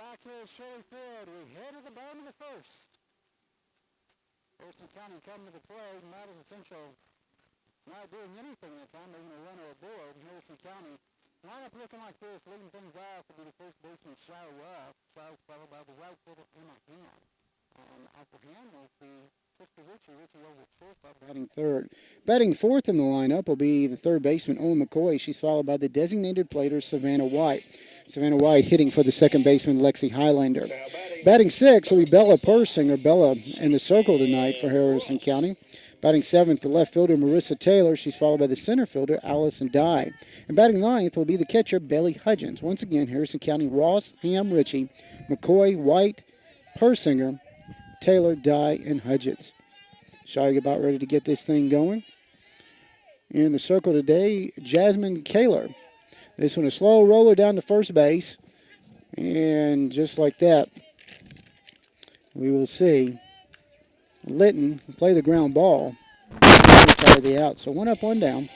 back here at Shirley Field. We head to the bottom of the first. Harrison County coming to the play. Madison Central not doing anything that time, maybe a run or a board. Harrison County lineup looking like this, leading things off to be the first baseman, Shire Ruff. Shire followed by the right fielder, Emma Han. After Han will be Sister Richie over at shortstop, batting third. Batting fourth in the lineup will be the third baseman, Owen McCoy. She's followed by the designated player, Savannah White. Savannah White hitting for the second baseman, Lexi Highlander. Batting sixth will be Bella Persinger. Bella in the circle tonight for Harrison County. Batting seventh, the left fielder, Marissa Taylor. She's followed by the center fielder, Allison Dye. And batting ninth will be the catcher, Bailey Hudgens. Once again, Harrison County, Ross, Ham, Ritchie, McCoy, White, Persinger, Taylor, Dye, and Hudgens. Shire about ready to get this thing going. In the circle today, Jasmine Kaler. This one a slow roller down to first base. And just like that, we will see Litton play the ground ball. Retire the out. So one up, one down.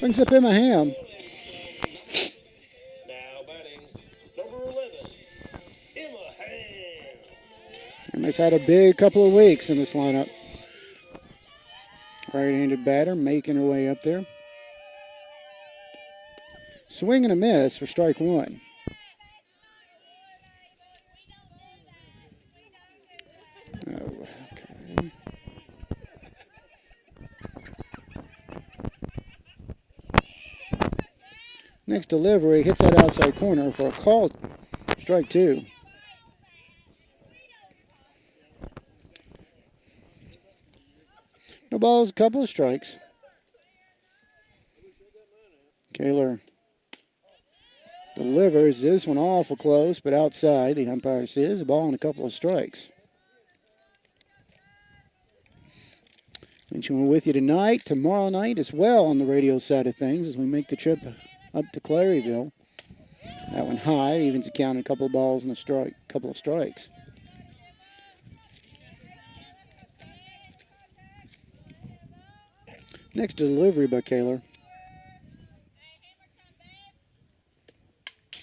Brings up Emma Ham. Now batting, number 11, Emma Ham. Emma's had a big couple of weeks in this lineup. Right-handed batter making her way up there. Swing and a miss for strike one. Okay. Next delivery hits that outside corner for a call. Strike two. No balls, a couple of strikes. Kaler delivers this one awful close, but outside. The umpire says a ball and a couple of strikes. Mention we're with you tonight, tomorrow night as well on the radio side of things as we make the trip up to Claryville. That one high, evens the count, a couple of balls and a couple of strikes. Next delivery by Kaler.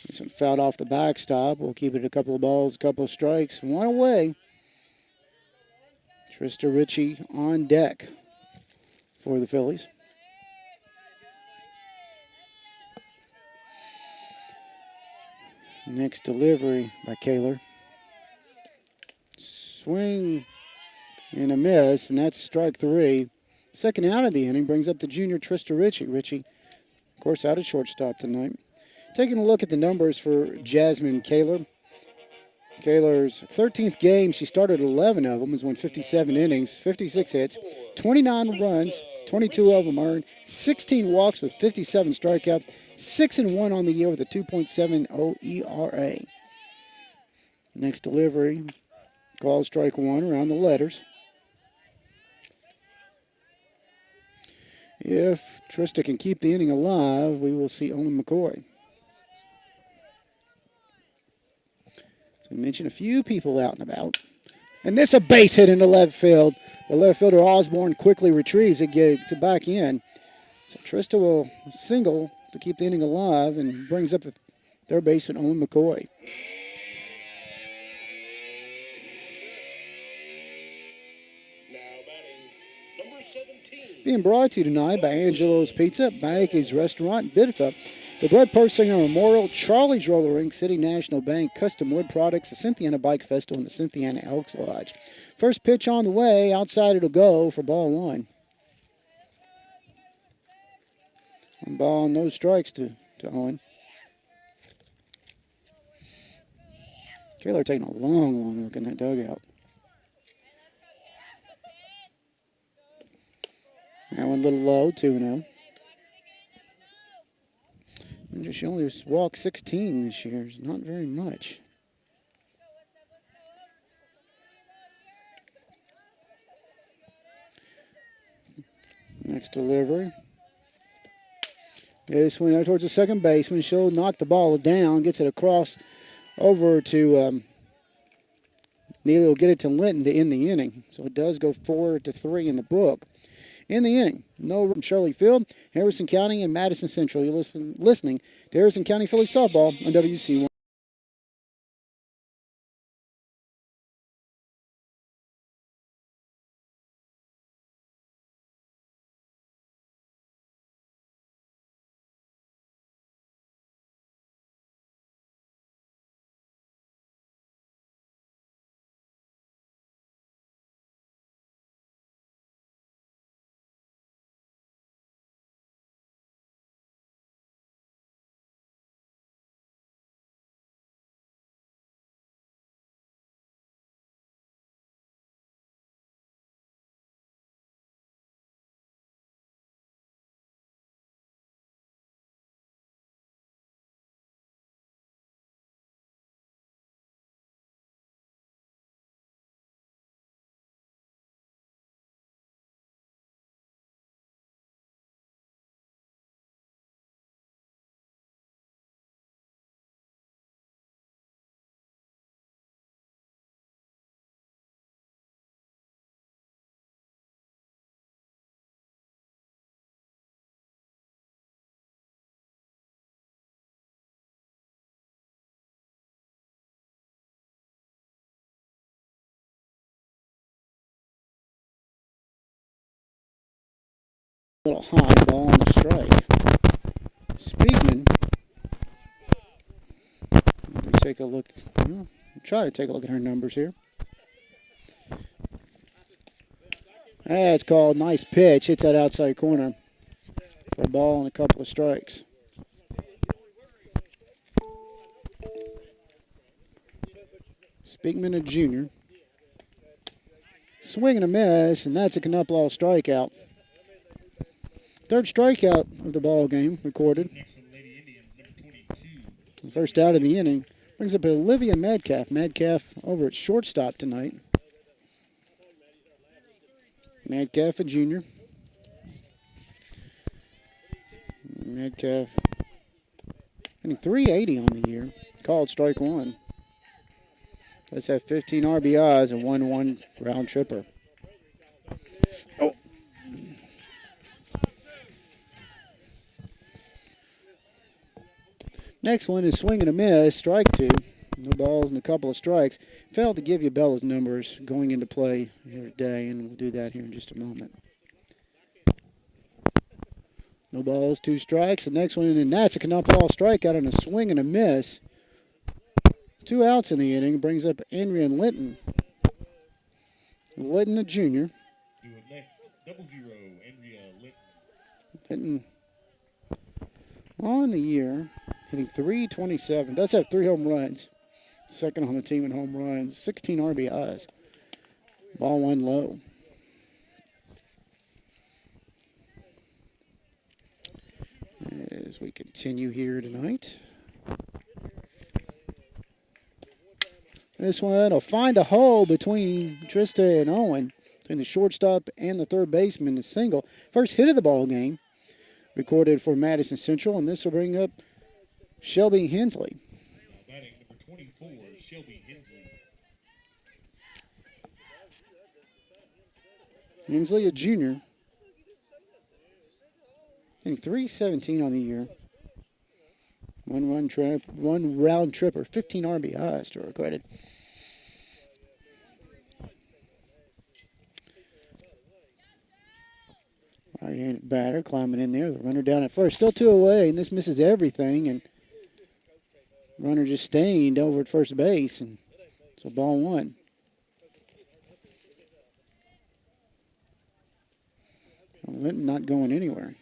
This one fouled off the backstop. We'll keep it a couple of balls, a couple of strikes. One away. Trista Ritchie on deck for the Phillies. Next delivery by Kaler. Swing and a miss, and that's strike three. Second out of the inning brings up the junior Trista Ritchie. Ritchie, of course, out at shortstop tonight. Taking a look at the numbers for Jasmine Kaler. Kaler's 13th game, she started 11 of them, has won 57 innings, 56 hits, 29 runs, 22 of them earned, 16 walks with 57 strikeouts, 6-1 on the year with a 2.70 ERA. Next delivery, call strike one around the letters. If Trista can keep the inning alive, we will see Owen McCoy. We mentioned a few people out and about. And this a base hit into left field. The left fielder Osborne quickly retrieves it, gets it back in. So Trista will single to keep the inning alive and brings up the third baseman, Owen McCoy. Now batting, number 17. Being brought to you tonight by Angelo's Pizza, Mackey's Restaurant, Bidford, the Brett Persinger Memorial, Charlie's Roller Rink, City National Bank, Custom Wood Products, the Cynthiana Bike Festival, and the Cynthiana Elks Lodge. First pitch on the way. Outside it'll go for ball one. One ball, no strikes to Owen. Kaler taking a long look in that dugout. That one a little low, 2-0. And she only walked 16 this year. It's not very much. Next delivery. This one out towards the second baseman. She'll knock the ball down, gets it across over to Neely will get it to Linton to end the inning. So it does go 4-3 in the book. In the inning, no from Shirley Field, Harrison County, and Madison Central. You're listening to Harrison County Phillies softball on WC1. A little high, ball on the strike. Speakman. Let me take a look. Well, try to take a look at her numbers here. That's called nice pitch. Hits that outside corner for a ball and a couple of strikes. Speakman, a junior. Swing and a miss, and that's a Knuplau strikeout. Third strikeout of the ball game recorded. First out of the inning. Brings up Olivia Metcalf. Metcalf over at shortstop tonight. Metcalf, a junior. Metcalf hitting 380 on the year. Called strike one. Let's have 15 RBIs and 1 round tripper. Oh. Next one is swing and a miss, strike two. No balls and a couple of strikes. Failed to give you Bella's numbers going into play here today, and we'll do that here in just a moment. No balls, 2 strikes. The next one, and that's a Knuplau strikeout on a swing and a miss. 2 outs in the inning. Brings up Andrea Linton. Linton, a junior. Do it next. 0-0, Andrea Linton. Linton on the year, hitting 327. Does have 3 home runs. Second on the team in home runs. 16 RBIs. Ball 1 low. As we continue here tonight. This one will find a hole between Trista and Owen, between the shortstop and the third baseman, a single. First hit of the ball game, recorded for Madison Central, and this will bring up Shelby Hensley. Batting number 24, Shelby Hensley. Hensley, a junior. Hitting 317 on the year. 1 round tripper, 15 RBIs to her credit. Right-handed batter climbing in there. The runner down at first. Still 2 away, and this misses everything. And runner just staying over at first base. And so ball 1. Linton not going anywhere.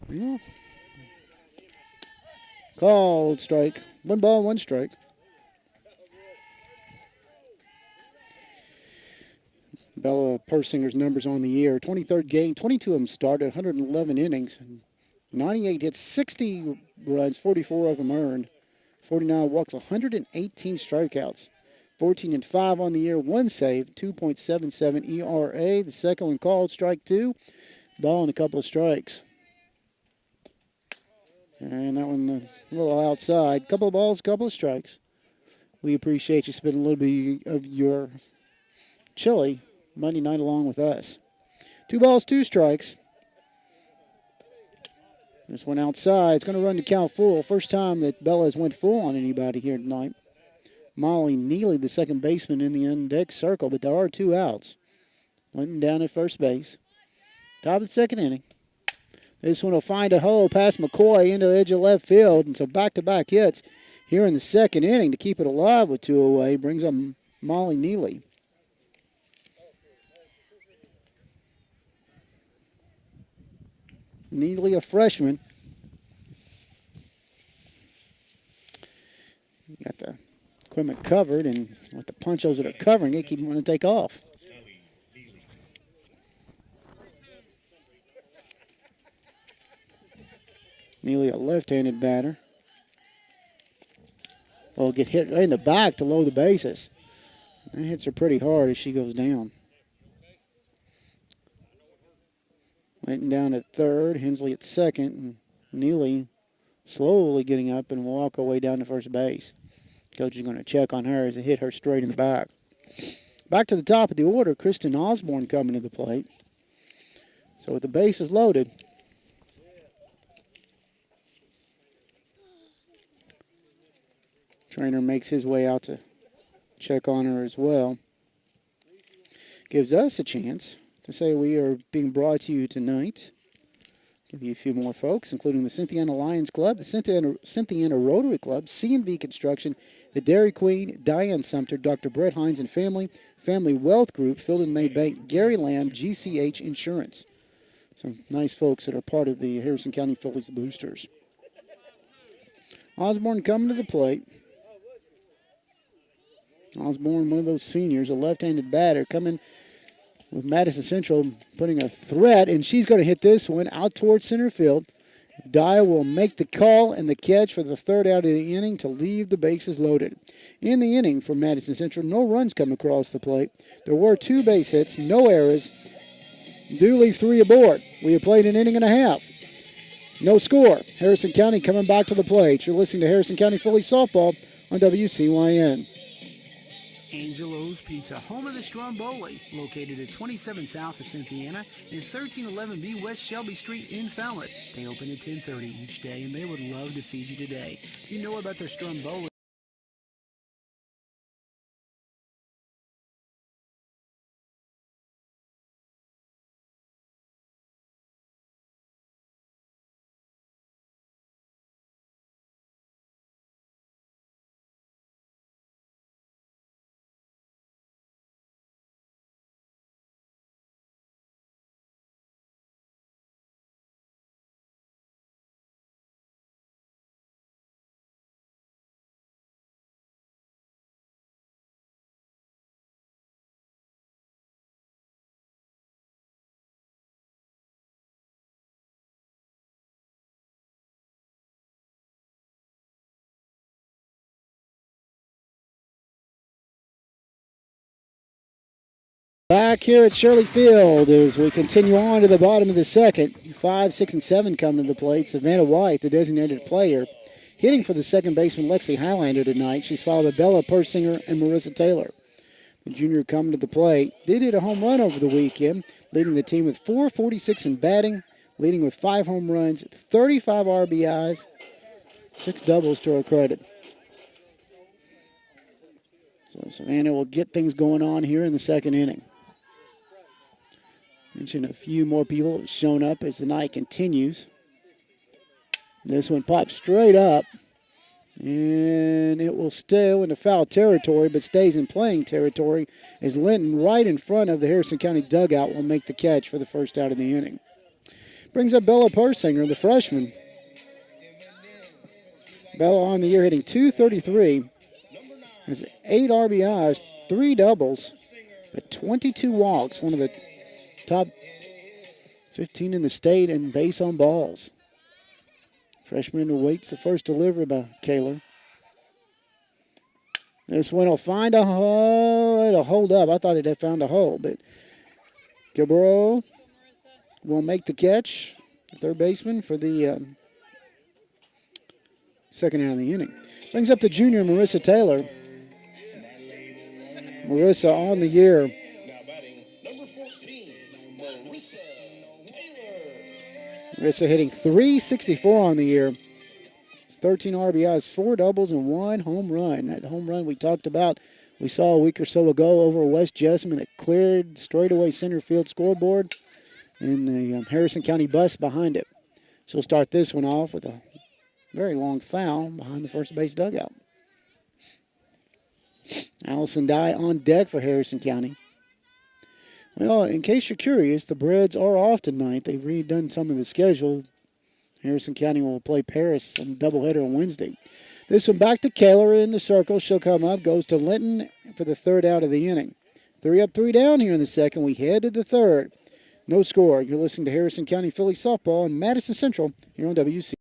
Yeah. Called strike. 1 ball, 1 strike. Bella Persinger's numbers on the year. 23rd game, 22 of them started, 111 innings, 98 hits, 60 runs, 44 of them earned, 49 walks, 118 strikeouts, 14-5 on the year, 1 save, 2.77 ERA. The second one called strike 2, ball and a couple of strikes. And that one a little outside. Couple of balls, couple of strikes. We appreciate you spending a little bit of your chilly Monday night along with us. 2 balls, 2 strikes. This one outside. It's going to run to count full. First time that Bella has went full on anybody here tonight. Molly Neely, the second baseman in the index circle, but there are 2 outs. Linton down at first base. Top of the second inning. This one will find a hole past McCoy into the edge of left field. And so back-to-back hits here in the second inning to keep it alive with 2 away. Brings up Molly Neely. Neely, a freshman. Got the equipment covered, and with the ponchos that are covering it, keep wanting to take off. Neely, a left-handed batter. Will get hit in the back to lower the bases. That hits her pretty hard as she goes down. Linton down at third, Hensley at second, and Neely slowly getting up and walk her way down to first base. Coach is going to check on her as it hit her straight in the back. Back to the top of the order, Kristen Osborne coming to the plate. So with the bases loaded, trainer makes his way out to check on her as well. Gives us a chance to say we are being brought to you tonight. Give you a few more folks, including the Cynthiana Lions Club, the Cynthiana Rotary Club, C&V Construction, the Dairy Queen, Diane Sumter, Dr. Brett Hines and Family, Family Wealth Group, Field and May Bank, Gary Lamb, GCH Insurance. Some nice folks that are part of the Harrison County Fillies Boosters. Osborne coming to the plate. Osborne, one of those seniors, a left-handed batter, coming with Madison Central putting a threat, and she's going to hit this one out towards center field. Dye will make the call and the catch for the third out of the inning to leave the bases loaded. In the inning for Madison Central, no runs come across the plate. There were 2 base hits, no errors. Do leave 3 aboard. We have played an inning and a half. No score. Harrison County coming back to the plate. You're listening to Harrison County Phillies softball on WCYN. Angelo's Pizza, home of the Stromboli, located at 27 South of Cynthiana and 1311B West Shelby Street in Falmouth. They open at 10:30 each day, and they would love to feed you today. If you know about their Stromboli, Back here at Shirley Field as we continue on to the bottom of the second. 5, 6, and 7 come to the plate. Savannah White, the designated player, hitting for the second baseman Lexi Highlander tonight. She's followed by Bella Persinger and Marissa Taylor. The junior coming to the plate. Did hit a home run over the weekend, leading the team with .446 in batting, leading with 5 home runs, 35 RBIs, 6 doubles to her credit. So Savannah will get things going on here in the second inning. Mention a few more people have shown up as the night continues. This one pops straight up, and it will stay in the foul territory, but stays in playing territory as Linton, right in front of the Harrison County dugout, will make the catch for the first out of the inning. Brings up Bella Persinger, the freshman. Bella on the year hitting .233. Has 8 RBIs, 3 doubles, but 22 walks, one of the top 15 in the state in base on balls. Freshman awaits the first delivery by Kaler. This one will find a hole. It'll hold up. I thought it had found a hole, but Gilbert will make the catch. Third baseman for the second out of the inning. Brings up the junior, Marissa Taylor. Marissa on the year. Marissa hitting .364 on the year. 13 RBIs, 4 doubles, and 1 home run. That home run we talked about, we saw a week or so ago over West Jessamine that cleared straightaway center field scoreboard, and the Harrison County bus behind it. She'll start this one off with a very long foul behind the first base dugout. Allison Dye on deck for Harrison County. Well, in case you're curious, the Breads are off tonight. They've redone some of the schedule. Harrison County will play Paris on a doubleheader on Wednesday. This one back to Kaler in the circle. She'll come up, goes to Linton for the third out of the inning. 3 up, 3 down here in the second. We head to the third. No score. You're listening to Harrison County Phillies softball in Madison Central here on WC.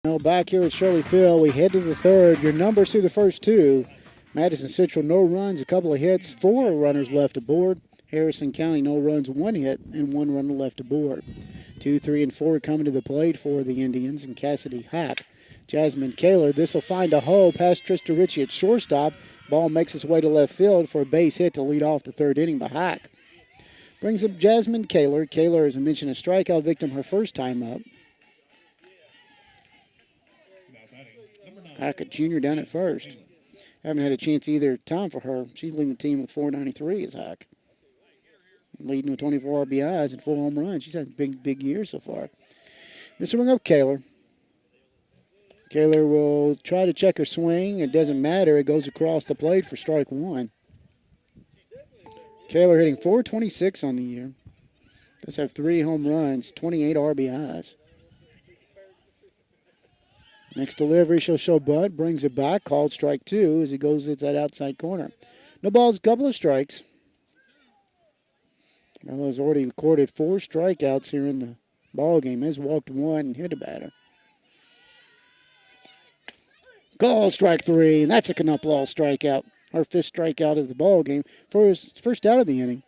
Well, back here at Shirley Field, we head to the third. Your numbers through the first two. Madison Central, no runs, a couple of hits, 4 runners left aboard. Harrison County, no runs, 1 hit, and 1 runner left aboard. 2, 3, and 4 coming to the plate for the Indians, and Cassidy Hack. Jasmine Kaler, this will find a hole past Trista Ritchie at shortstop. Ball makes its way to left field for a base hit to lead off the third inning by Hack. Brings up Jasmine Kaler. Kaler, as I mentioned, a strikeout victim her first time up. Hack, a junior, down at first. Haven't had a chance either time for her. She's leading the team with 493 as Hack. Leading with 24 RBIs and 4 home runs. She's had a big year so far. This will bring up Kaler. Kaler will try to check her swing. It doesn't matter. It goes across the plate for strike 1. Kaler hitting .426 on the year. Does have 3 home runs, 28 RBIs. Next delivery, she'll show bunt, brings it back, called strike 2 as he goes into that outside corner. No balls, couple of strikes. Bella's already recorded 4 strikeouts here in the ball game. Has walked 1 and hit a batter. Call strike 3, and that's a Knuplow strikeout. Our 5th strikeout of the ball game. First out of the inning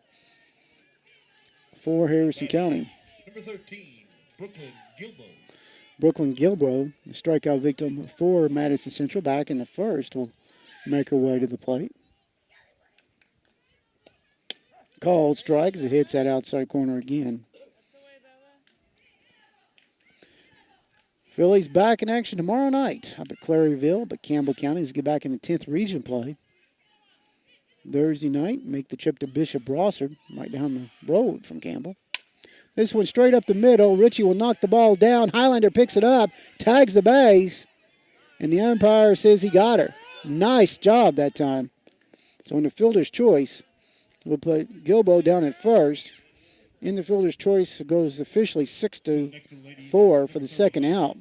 for Harrison County. Number 13, Brooklyn Gilbo. Brooklyn Gilbo, the strikeout victim for Madison Central, back in the first, will make her way to the plate. Called strike as it hits that outside corner again. Fillies back in action tomorrow night up at Claryville, but Campbell County is get back in the 10th region play. Thursday night, make the trip to Bishop Brossard, right down the road from Campbell. This one straight up the middle. Ritchie will knock the ball down. Highlander picks it up, tags the base, and the umpire says he got her. Nice job that time. So in the fielder's choice, we'll put Gilbo down at first. In the fielder's choice, it goes officially 6-4 for the second out.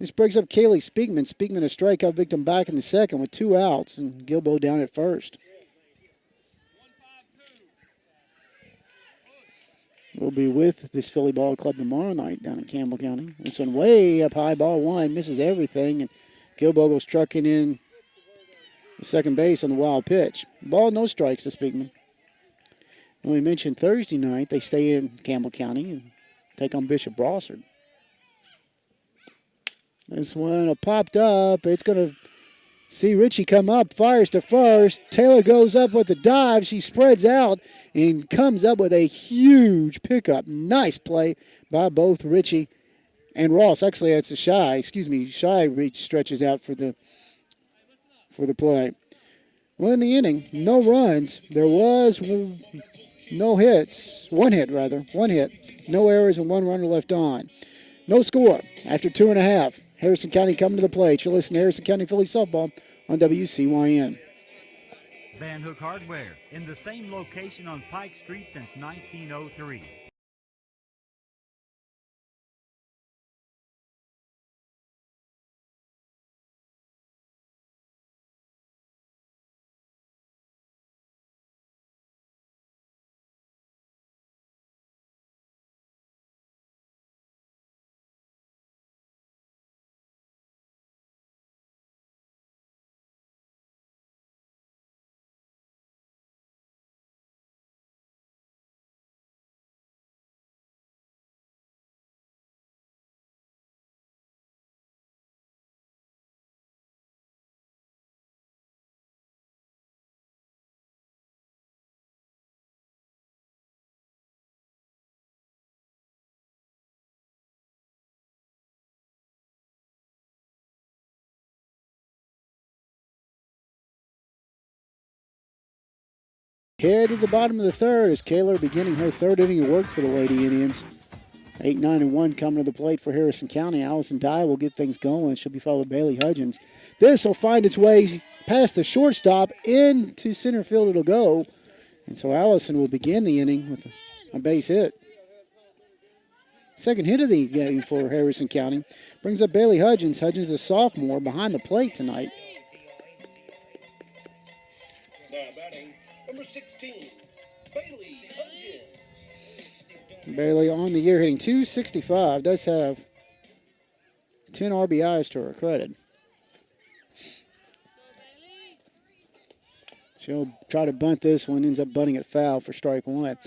This brings up Kaylee Speakman. Speakman, a strikeout victim, back in the second with 2 outs, and Gilbo down at first. We'll be with this Philly ball club tomorrow night down in Campbell County. This one way up high, ball 1, misses everything, and Gilbo goes trucking in the second base on the wild pitch. Ball, no strikes to Speakman. And we mentioned Thursday night, they stay in Campbell County and take on Bishop Brossard. This one popped up. It's going to see Ritchie come up, fires to first. Taylor goes up with the dive. She spreads out and comes up with a huge pickup. Nice play by both Ritchie and Ross. Actually, that's a Shy. Excuse me, Shy reach stretches out for the play. Well, in the inning, no runs. There was no hits. 1 hit, rather. 1 hit. No errors and 1 runner left on. No score after 2.5. Harrison County coming to the plate. You'll listen to Harrison County Phillies softball on WCYN. Van Hook Hardware, in the same location on Pike Street since 1903. Head to the bottom of the third as Kaler beginning her third inning of work for the Lady Indians. 8-9-1 coming to the plate for Harrison County. Allison Dye will get things going. She'll be followed by Bailey Hudgens. This will find its way past the shortstop into center field. It'll go. And so Allison will begin the inning with a base hit. Second hit of the game for Harrison County. Brings up Bailey Hudgens. Hudgens, a sophomore, behind the plate tonight. Now batting, number 16, Bailey Hudgens. Bailey on the year hitting .265. Does have 10 RBIs to her credit. She'll try to bunt this one, ends up bunting it foul for strike one.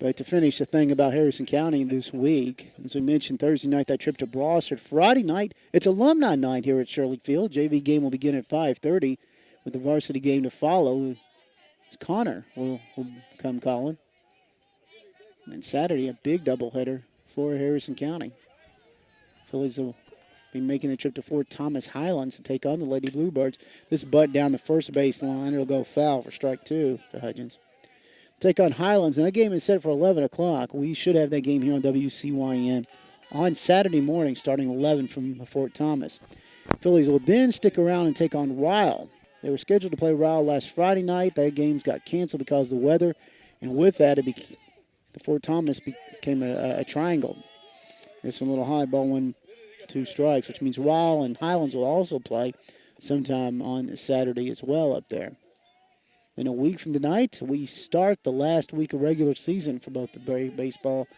But to finish the thing about Harrison County this week, as we mentioned, Thursday night, that trip to Brossard. Friday night, it's alumni night here at Shirley Field. JV game will begin at 5:30 with the varsity game to follow. Connor will come calling. And Saturday, a big doubleheader for Harrison County. Fillies will be making the trip to Fort Thomas Highlands to take on the Lady Bluebirds. This butt down the first base line. It'll go foul for strike two to Hudgens. Take on Highlands, and that game is set for 11 o'clock. We should have that game here on WCYN on Saturday morning, starting 11 from Fort Thomas. Fillies will then stick around and take on Ryle. They were scheduled to play Ryle last Friday night. That game's got canceled because of the weather, and with that, the Fort Thomas became a triangle. It's a little high ball, 1-2 strikes, which means Ryle and Highlands will also play sometime on Saturday as well up there. In a week from tonight, we start the last week of regular season for both the baseball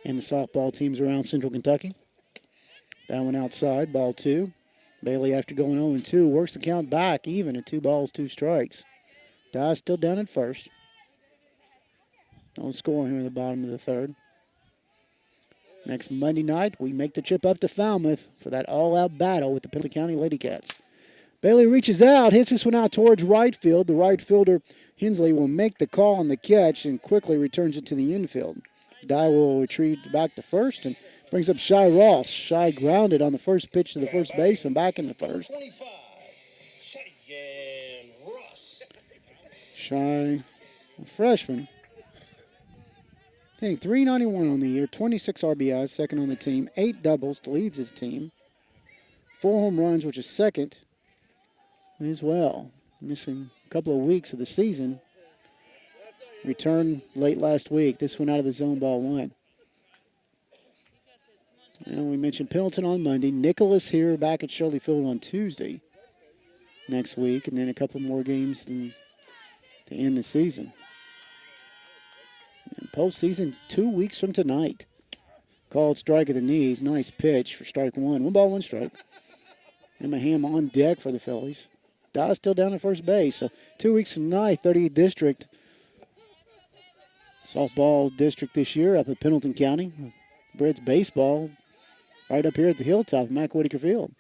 and the softball teams around Central Kentucky. That one outside, ball two. Bailey, after going 0-2, works the count back even at 2 balls, 2 strikes. Dye's still down at first. No score here in the bottom of the third. Next Monday night, we make the trip up to Falmouth for that all-out battle with the Pendleton County Lady Cats. Bailey reaches out, hits this one out towards right field. The right fielder, Hensley, will make the call on the catch and quickly returns it to the infield. Dye will retreat back to first and brings up Shy Ross. Shy grounded on the first pitch to the first baseman back in the first. 25, Cheyenne Ross. Shy, a freshman, hitting .391 on the year, 26 RBIs, second on the team, 8 doubles, leads his team, 4 home runs, which is second as well. Missing a couple of weeks of the season. Returned late last week. This one out of the zone, ball one. And we mentioned Pendleton on Monday. Nicholas here back at Shirley Field on Tuesday next week. And then a couple more games to end the season. And postseason 2 weeks from tonight. Called strike at the knees. Nice pitch for strike one. 1 ball, 1 strike. Emma Ham on deck for the Fillies. Dye's still down at first base. So 2 weeks from tonight, 38th District. Softball district this year up at Pendleton County. Brett's baseball right up here at the hilltop of Mack Whitaker Field.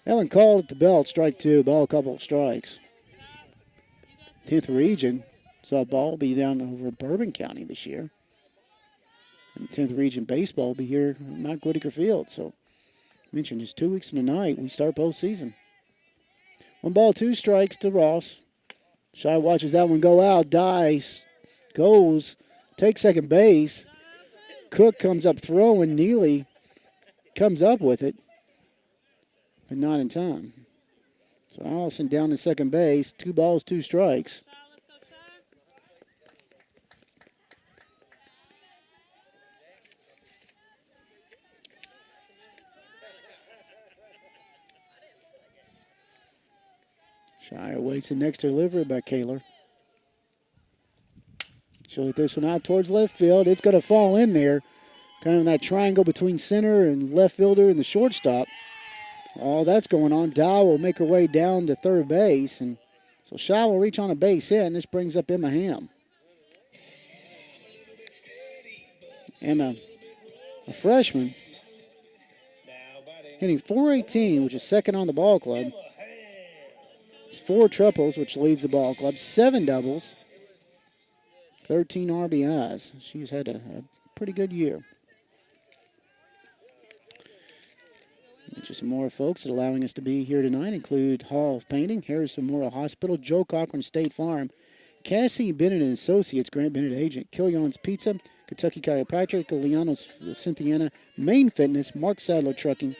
That one called at the belt, strike two, ball a couple of strikes. 10th region softball will be down over Bourbon County this year. And 10th region baseball will be here at Mack Whitaker Field. So, I mentioned just 2 weeks from tonight, we start postseason. 1 ball, 2 strikes to Ross. Shy watches that one go out. Dice goes, takes second base. Cook comes up throwing. Neely comes up with it, but not in time. So Allison down to second base. 2 balls, 2 strikes. Shire waits the next delivery by Kaler. She'll hit this one out towards left field. It's going to fall in there. Kind of in that triangle between center and left fielder and the shortstop. All that's going on. Dow will make her way down to third base. And so Shaw will reach on a base hit, and this brings up Emma Ham. Emma, a freshman, hitting .418, which is second on the ball club. 4 triples, which leads the ball club. 7 doubles. 13 RBIs. She's had a pretty good year. Just some more folks that are allowing us to be here tonight include Hall of Painting, Harrison Memorial Hospital, Joe Cochran State Farm, Cassie Bennett and Associates, Grant Bennett Agent, Killian's Pizza, Kentucky Chiropractic, Lianos Cynthiana, Main Fitness, Mark Sadler Trucking.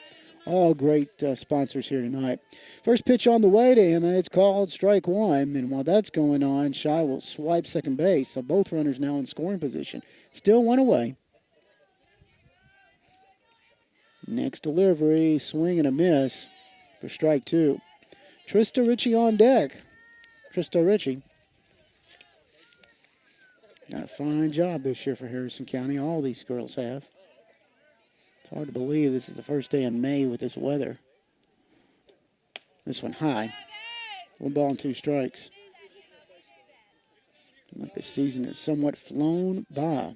All great sponsors here tonight. First pitch on the way to Emma. It's called strike one. And while that's going on, Shy will swipe second base. So both runners now in scoring position. Still 1 away. Next delivery, swing and a miss for strike 2. Trista Ritchie on deck. Trista Ritchie. Done a fine job this year for Harrison County. All these girls have. It's hard to believe this is the first day in May with this weather. This one high. 1 ball and 2 strikes. Like the season has somewhat flown by.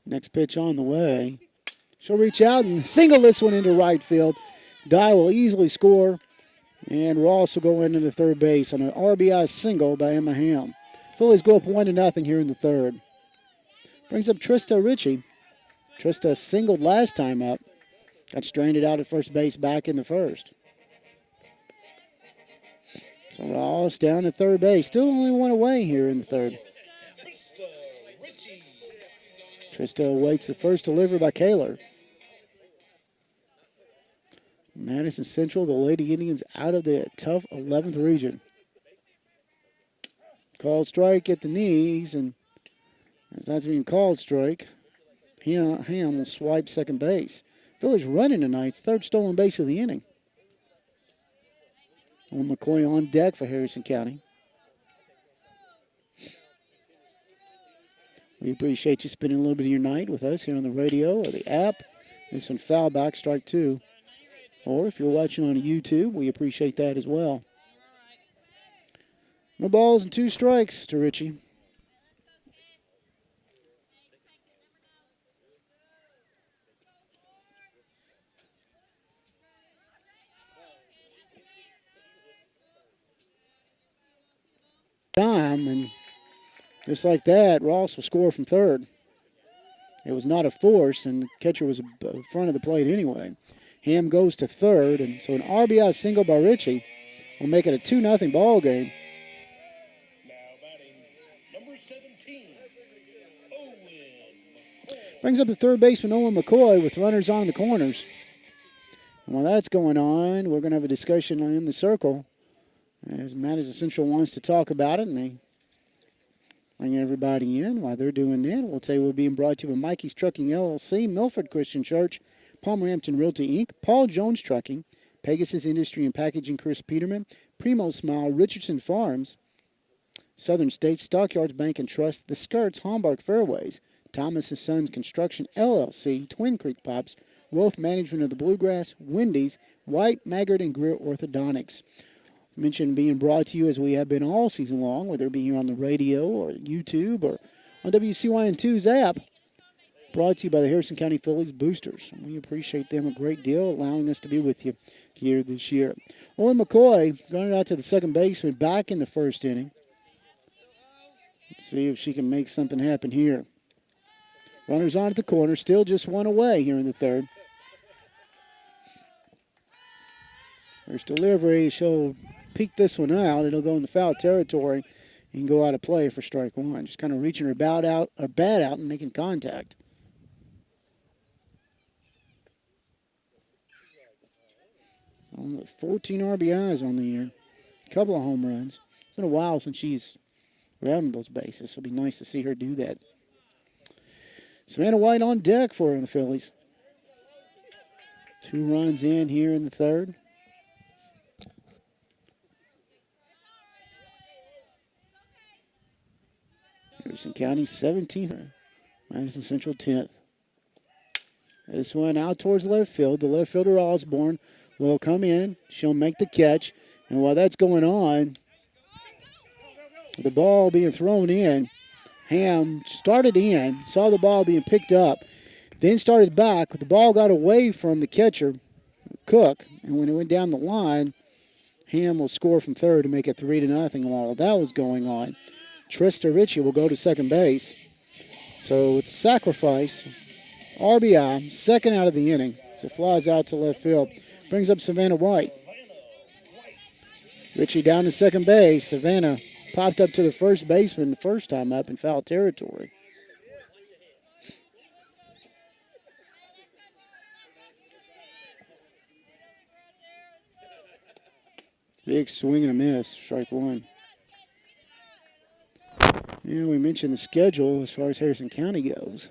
Next pitch on the way. She'll reach out and single this one into right field. Dye will easily score, and Ross will go into the third base on an RBI single by Emma Ham. Phillies go up 1-0 here in the third. Brings up Trista Ritchie. Trista singled last time up. Got stranded out at first base back in the first. So Ross down at third base. Still only 1 away here in the third. Trista awaits the first delivery by Kaler. Madison Central, the Lady Indians out of the tough 11th region. Called strike at the knees, and as that's being called strike, Ham will swipe second base. Phillies running tonight's 3rd stolen base of the inning. Owen McCoy on deck for Harrison County. We appreciate you spending a little bit of your night with us here on the radio or the app. This one foul back, strike 2. Or if you're watching on YouTube, we appreciate that as well. No balls and 2 strikes to Ritchie. Time, and just like that, Ross will score from third. It was not a force, and the catcher was in front of the plate anyway. Ham goes to third, and so an RBI single by Ritchie will make it a 2-0 ball game. Now batting, number 17, Owen McCoy. Brings up the third baseman Owen McCoy with runners on the corners. And while that's going on, we're going to have a discussion in the circle as Madison Central wants to talk about it, and they bring everybody in. While they're doing that, we'll tell you we're being brought to you by Mikey's Trucking LLC, Milford Christian Church, Palmerhampton Realty Inc., Paul Jones Trucking, Pegasus Industry and Packaging, Chris Peterman, Primo Smile, Richardson Farms, Southern States, Stockyards Bank and Trust, The Skirts, Homburg Fairways, Thomas & Sons Construction LLC, Twin Creek Pipes, Wolf Management of the Bluegrass, Wendy's, White, Maggard, and Greer Orthodontics. Mentioned being brought to you as we have been all season long, whether it be here on the radio or YouTube or on WCYN2's app. Brought to you by the Harrison County Fillies Boosters. We appreciate them a great deal, allowing us to be with you here this year. Owen McCoy going out to the second baseman back in the first inning. Let's see if she can make something happen here. Runners on at the corner, still just 1 away here in the third. First delivery, she'll peek this one out. It'll go in the foul territory and go out of play for strike 1. Just kind of reaching her bat out and making contact. Only 14 RBIs on the year. A couple of home runs. It's been a while since she's rounded those bases, so it'll be nice to see her do that. Savannah White on deck for the Phillies. 2 runs in here in the third. Harrison County 17th. Madison Central 10th. This one out towards left field. The left fielder Osborne will come in. She'll make the catch. And while that's going on, the ball being thrown in, Ham started in, saw the ball being picked up, then started back. The ball got away from the catcher, Cook, and when it went down the line, Ham will score from third to make it 3-0 while that was going on. Trista Ritchie will go to second base. So with the sacrifice, RBI, second out of the inning. So it flies out to left field. Brings up Savannah White. Ritchie down to second base. Savannah popped up to the first baseman the first time up in foul territory. Big swing and a miss, strike 1. Yeah, we mentioned the schedule as far as Harrison County goes.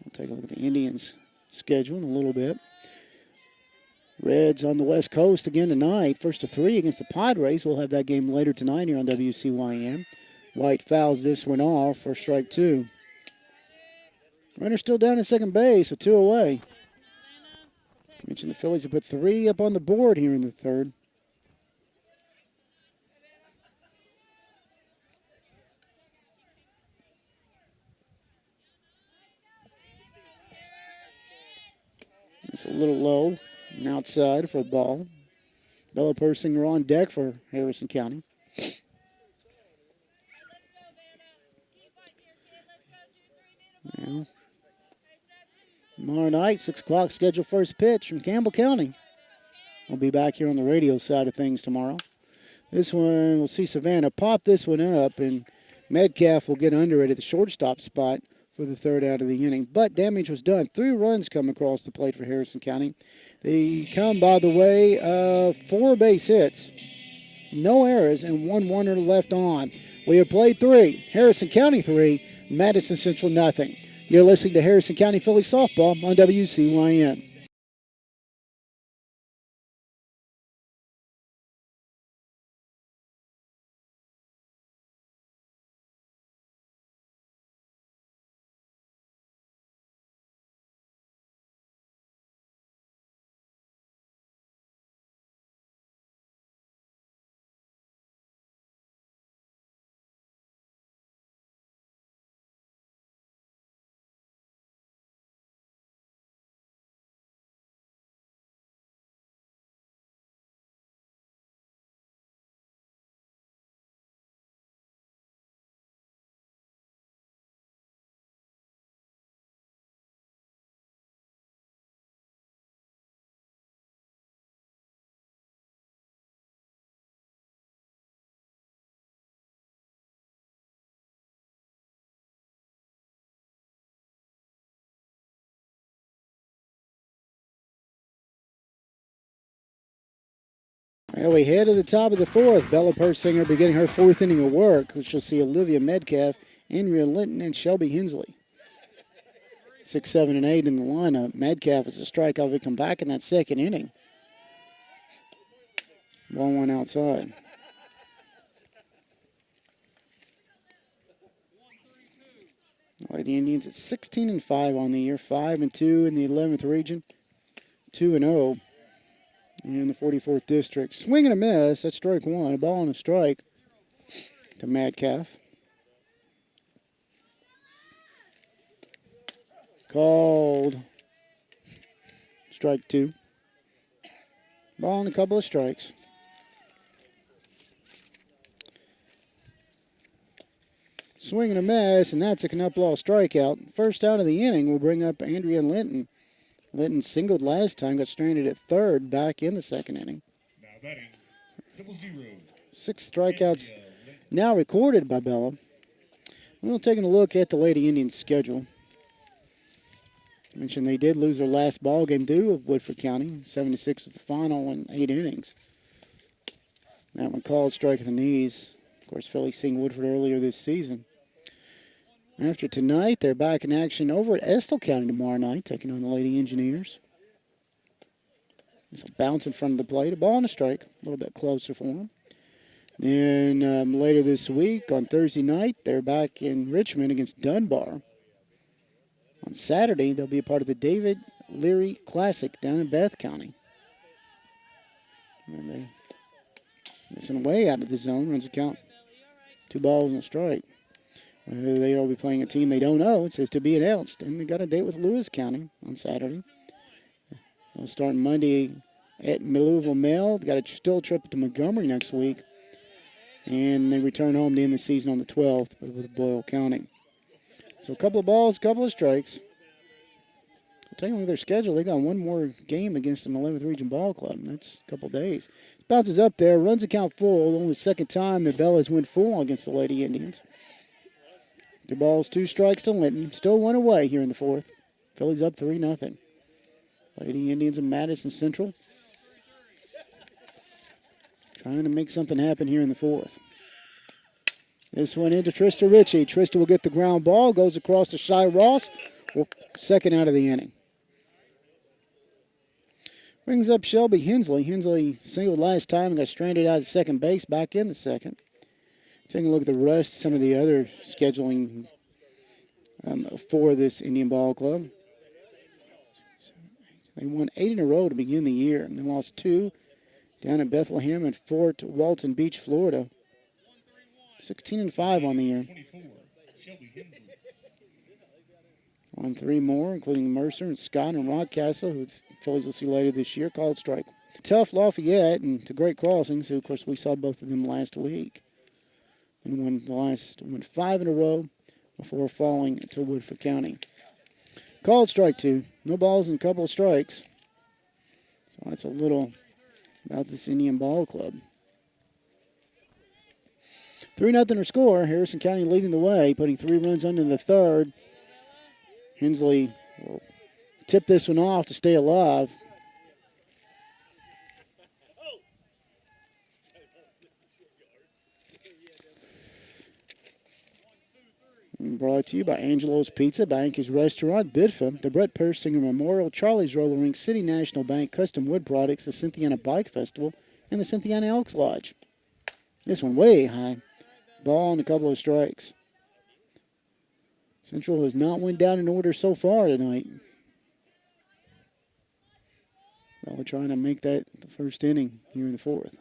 We'll take a look at the Indians' schedule in a little bit. Reds on the West Coast again tonight. First of 3 against the Padres. We'll have that game later tonight here on WCYN. White fouls this one off for strike 2. Runner still down at second base with 2 away. Mentioned the Phillies have put 3 up on the board here in the third. It's a little low and outside for a ball. Bella Persinger on deck for Harrison County. Well, tomorrow night, 6 o'clock, scheduled first pitch from Campbell County. We'll be back here on the radio side of things tomorrow. This one, we'll see Savannah pop this one up, and Metcalf will get under it at the shortstop spot for the third out of the inning. But damage was done. 3 runs come across the plate for Harrison County. They come by the way of 4 base hits, no errors, and 1 runner left on. We have played 3. Harrison County 3, Madison Central nothing. You're listening to Harrison County Phillies softball on WCYN. Well, we head to the top of the 4th. Bella Persinger beginning her 4th inning of work, which will see Olivia Metcalf, Andrea Linton, and Shelby Hensley. 6, 7, and 8 in the lineup. Metcalf is a strikeout victim back in that 2nd inning. 1-1 outside. Lady Indians at 16-5 on the year, 5-2 in the 11th region, 2-0 in the 44th district. Swing and a miss. That's strike 1. A ball and a strike to Metcalf. Called strike 2. Ball and a couple of strikes. Swing and a miss, and that's a Knuplau strikeout. First out of the inning will bring up Andrea Linton. Linton singled last time, got stranded at third back in the 2nd inning. Now batting, 0-0. 6 strikeouts now recorded by Bella. We're taking a look at the Lady Indians' schedule. I mentioned they did lose their last ball game due of Woodford County. 7-6 was the final in 8 innings. That one called strike at the knees. Of course, Phillies seen Woodford earlier this season. After tonight, they're back in action over at Estill County tomorrow night, taking on the Lady Engineers. This will bounce in front of the plate. A ball and a strike. A little bit closer for them. Then later this week, on Thursday night, they're back in Richmond against Dunbar. On Saturday, they'll be a part of the David Leary Classic down in Beth County. And they missing way out of the zone. Runs a count. 2 balls and a strike. They will be playing a team they don't know. It says to be announced. And they got a date with Lewis County on Saturday. They'll start Monday at Louisville Mail. They got a still trip to Montgomery next week. And they return home to end the season on the 12th with Boyle County. So a couple of balls, a couple of strikes. Taking a look at their schedule, they got one more game against an 11th Region Ball Club. That's a couple of days. Bounces up there, runs the count full. Only the 2nd time that Bellas went full against the Lady Indians. 2 balls, 2 strikes to Linton. Still 1 away here in the 4th. Phillies up 3-0. Lady Indians and Madison Central trying to make something happen here in the 4th. This one into Trista Ritchie. Trista will get the ground ball, goes across to Shy Ross. 2nd out of the inning. Brings up Shelby Hensley. Hensley singled last time and got stranded out at second base, back in the 2nd. Taking a look at the rest, some of the other scheduling for this Indian Ball Club. They won 8 in a row to begin the year, and they lost 2 down at Bethlehem and Fort Walton Beach, Florida. 16-5 on the year. 24, Shelby Hensley. On 3 more, including Mercer and Scott and Rockcastle, who the Phillies will see later this year, called strike. Tough Lafayette and to Great Crossings, who, of course, we saw both of them last week. And won 5 in a row before falling to Woodford County. Called strike 2. No balls and a couple of strikes. So that's a little about this Indian Ball Club. 3-0 our score. Harrison County leading the way, putting 3 runs under the third. Hensley will tip this one off to stay alive. And brought to you by Angelo's Pizza, Banker's Restaurant, Bidford, the Brett Persinger Memorial, Charlie's Roller Rink, City National Bank, Custom Wood Products, the Cynthiana Bike Festival, and the Cynthiana Elks Lodge. This one way high. Ball and a couple of strikes. Central has not went down in order so far tonight. Well, we're trying to make that the first inning here in the 4th.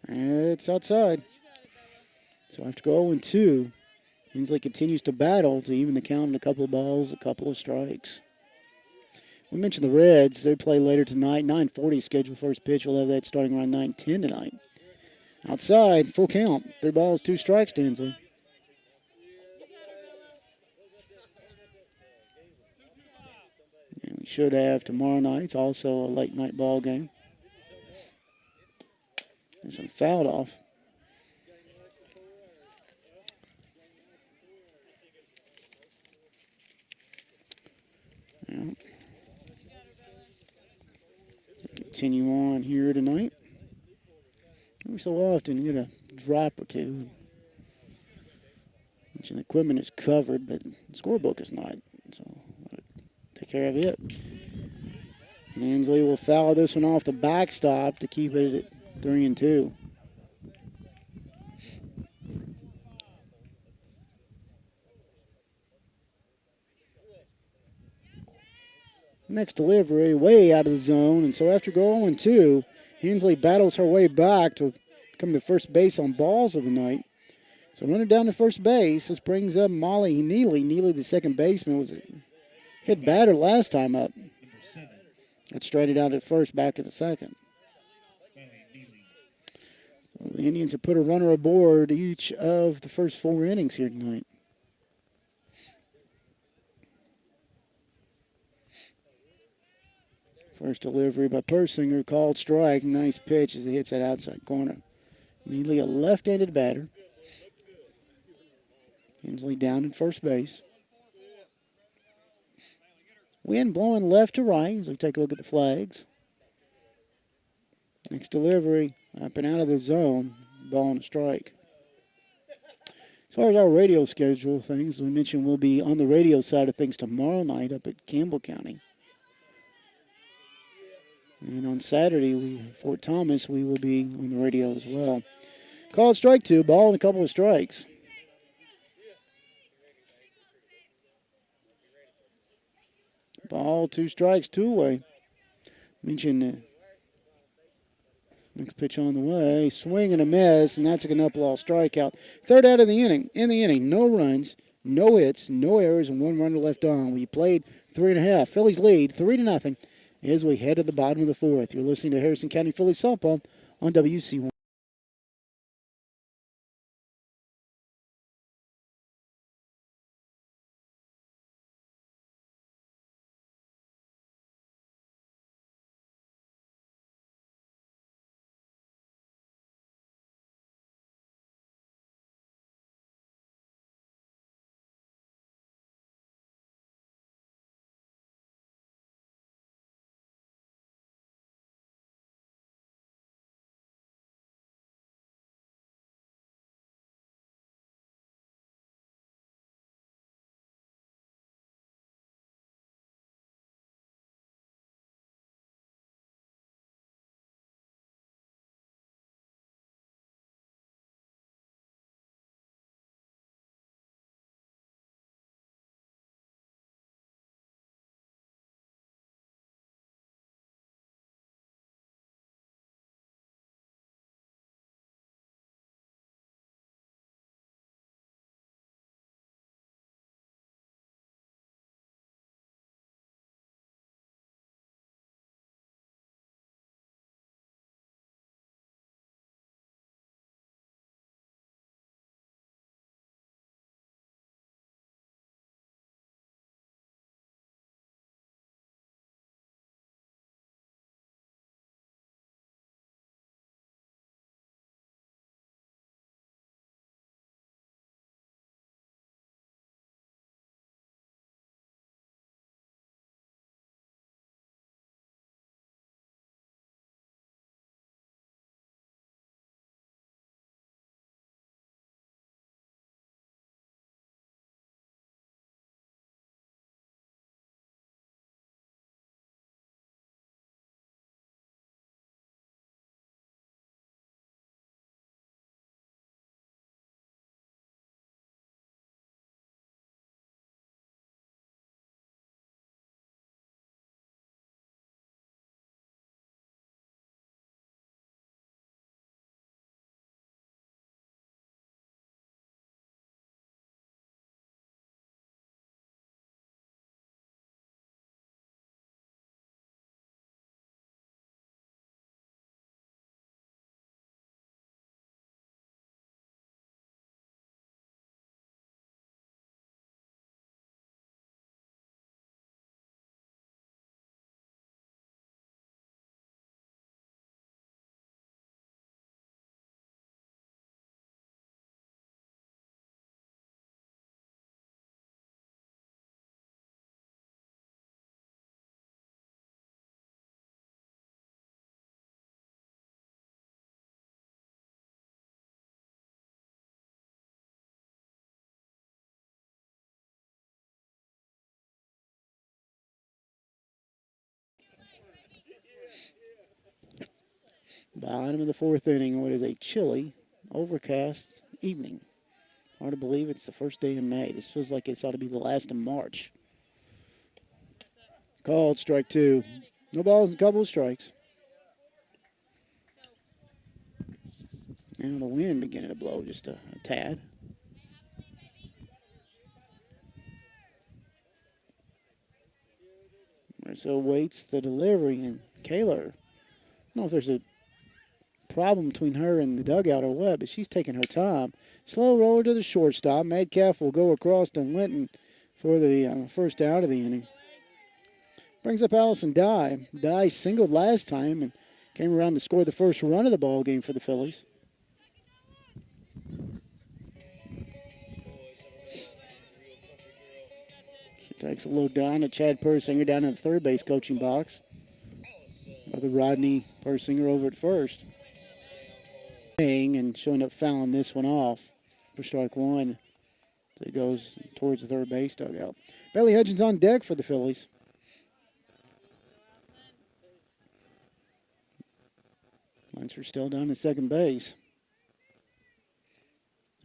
And it's outside. So after go 0-2, Hensley continues to battle to even the count in a couple of balls, a couple of strikes. We mentioned the Reds. They play later tonight. 9:40 scheduled first pitch. We'll have that starting around 9:10 tonight. Outside, full count. 3 balls, 2 strikes to Hensley. And we should have tomorrow night. It's also a late night ball game. This one fouled off. Yeah. Continue on here tonight. Every so often you get a drop or two. Which the equipment is covered, but the scorebook is not. So take care of it. Hensley will foul this one off the backstop to keep it at 3-2. Next delivery, way out of the zone. And so after going 0-2, Hensley battles her way back to come to first base on balls of the night. So running down to first base, this brings up Molly Neely. Neely, the second baseman, was a hit batter last time up. Number 7, Got straightened out at first, back at the second. Molly Neely. So the Indians have put a runner aboard each of the first 4 innings here tonight. First delivery by Persinger, called strike. Nice pitch as it hits that outside corner. Neely, a left-handed batter. Hensley down at first base. Wind blowing left to right as we take a look at the flags. Next delivery, up and out of the zone. Ball and a strike. As far as our radio schedule things, we mentioned we'll be on the radio side of things tomorrow night up at Campbell County. And on Saturday, Fort Thomas, we will be on the radio as well. Called strike 2, ball and a couple of strikes. Ball, 2 strikes, 2 away. Mentioned the next pitch on the way. Swing and a miss, and that's an up-law strikeout. 3rd out of the inning. In the inning, no runs, no hits, no errors, and 1 runner left on. We played 3.5. Phillies lead 3-0 as we head to the bottom of the 4th. You're listening to Harrison County Phillies softball on WC1. Bottom of the fourth inning, what is a chilly, overcast evening. Hard to believe it's the first day of May. This feels like it's ought to be the last of March. Called strike two. No balls and a couple of strikes. Now the wind beginning to blow just a tad. So waits the delivery, and Kaler, I don't know if there's a problem between her and the dugout or what, but she's taking her time. Slow roller to the shortstop. Metcalf will go across to Linton for the first out of the inning. Brings up Allison Dye. Dye singled last time and came around to score the first run of the ball game for the Phillies. She takes a look down at Chad Persinger down in the third base coaching box. Brother Rodney Persinger over at first. And showing up fouling this one off for strike one. So it goes towards the third base dugout. Bailey Hudgens on deck for the Phillies. Munster still down at second base.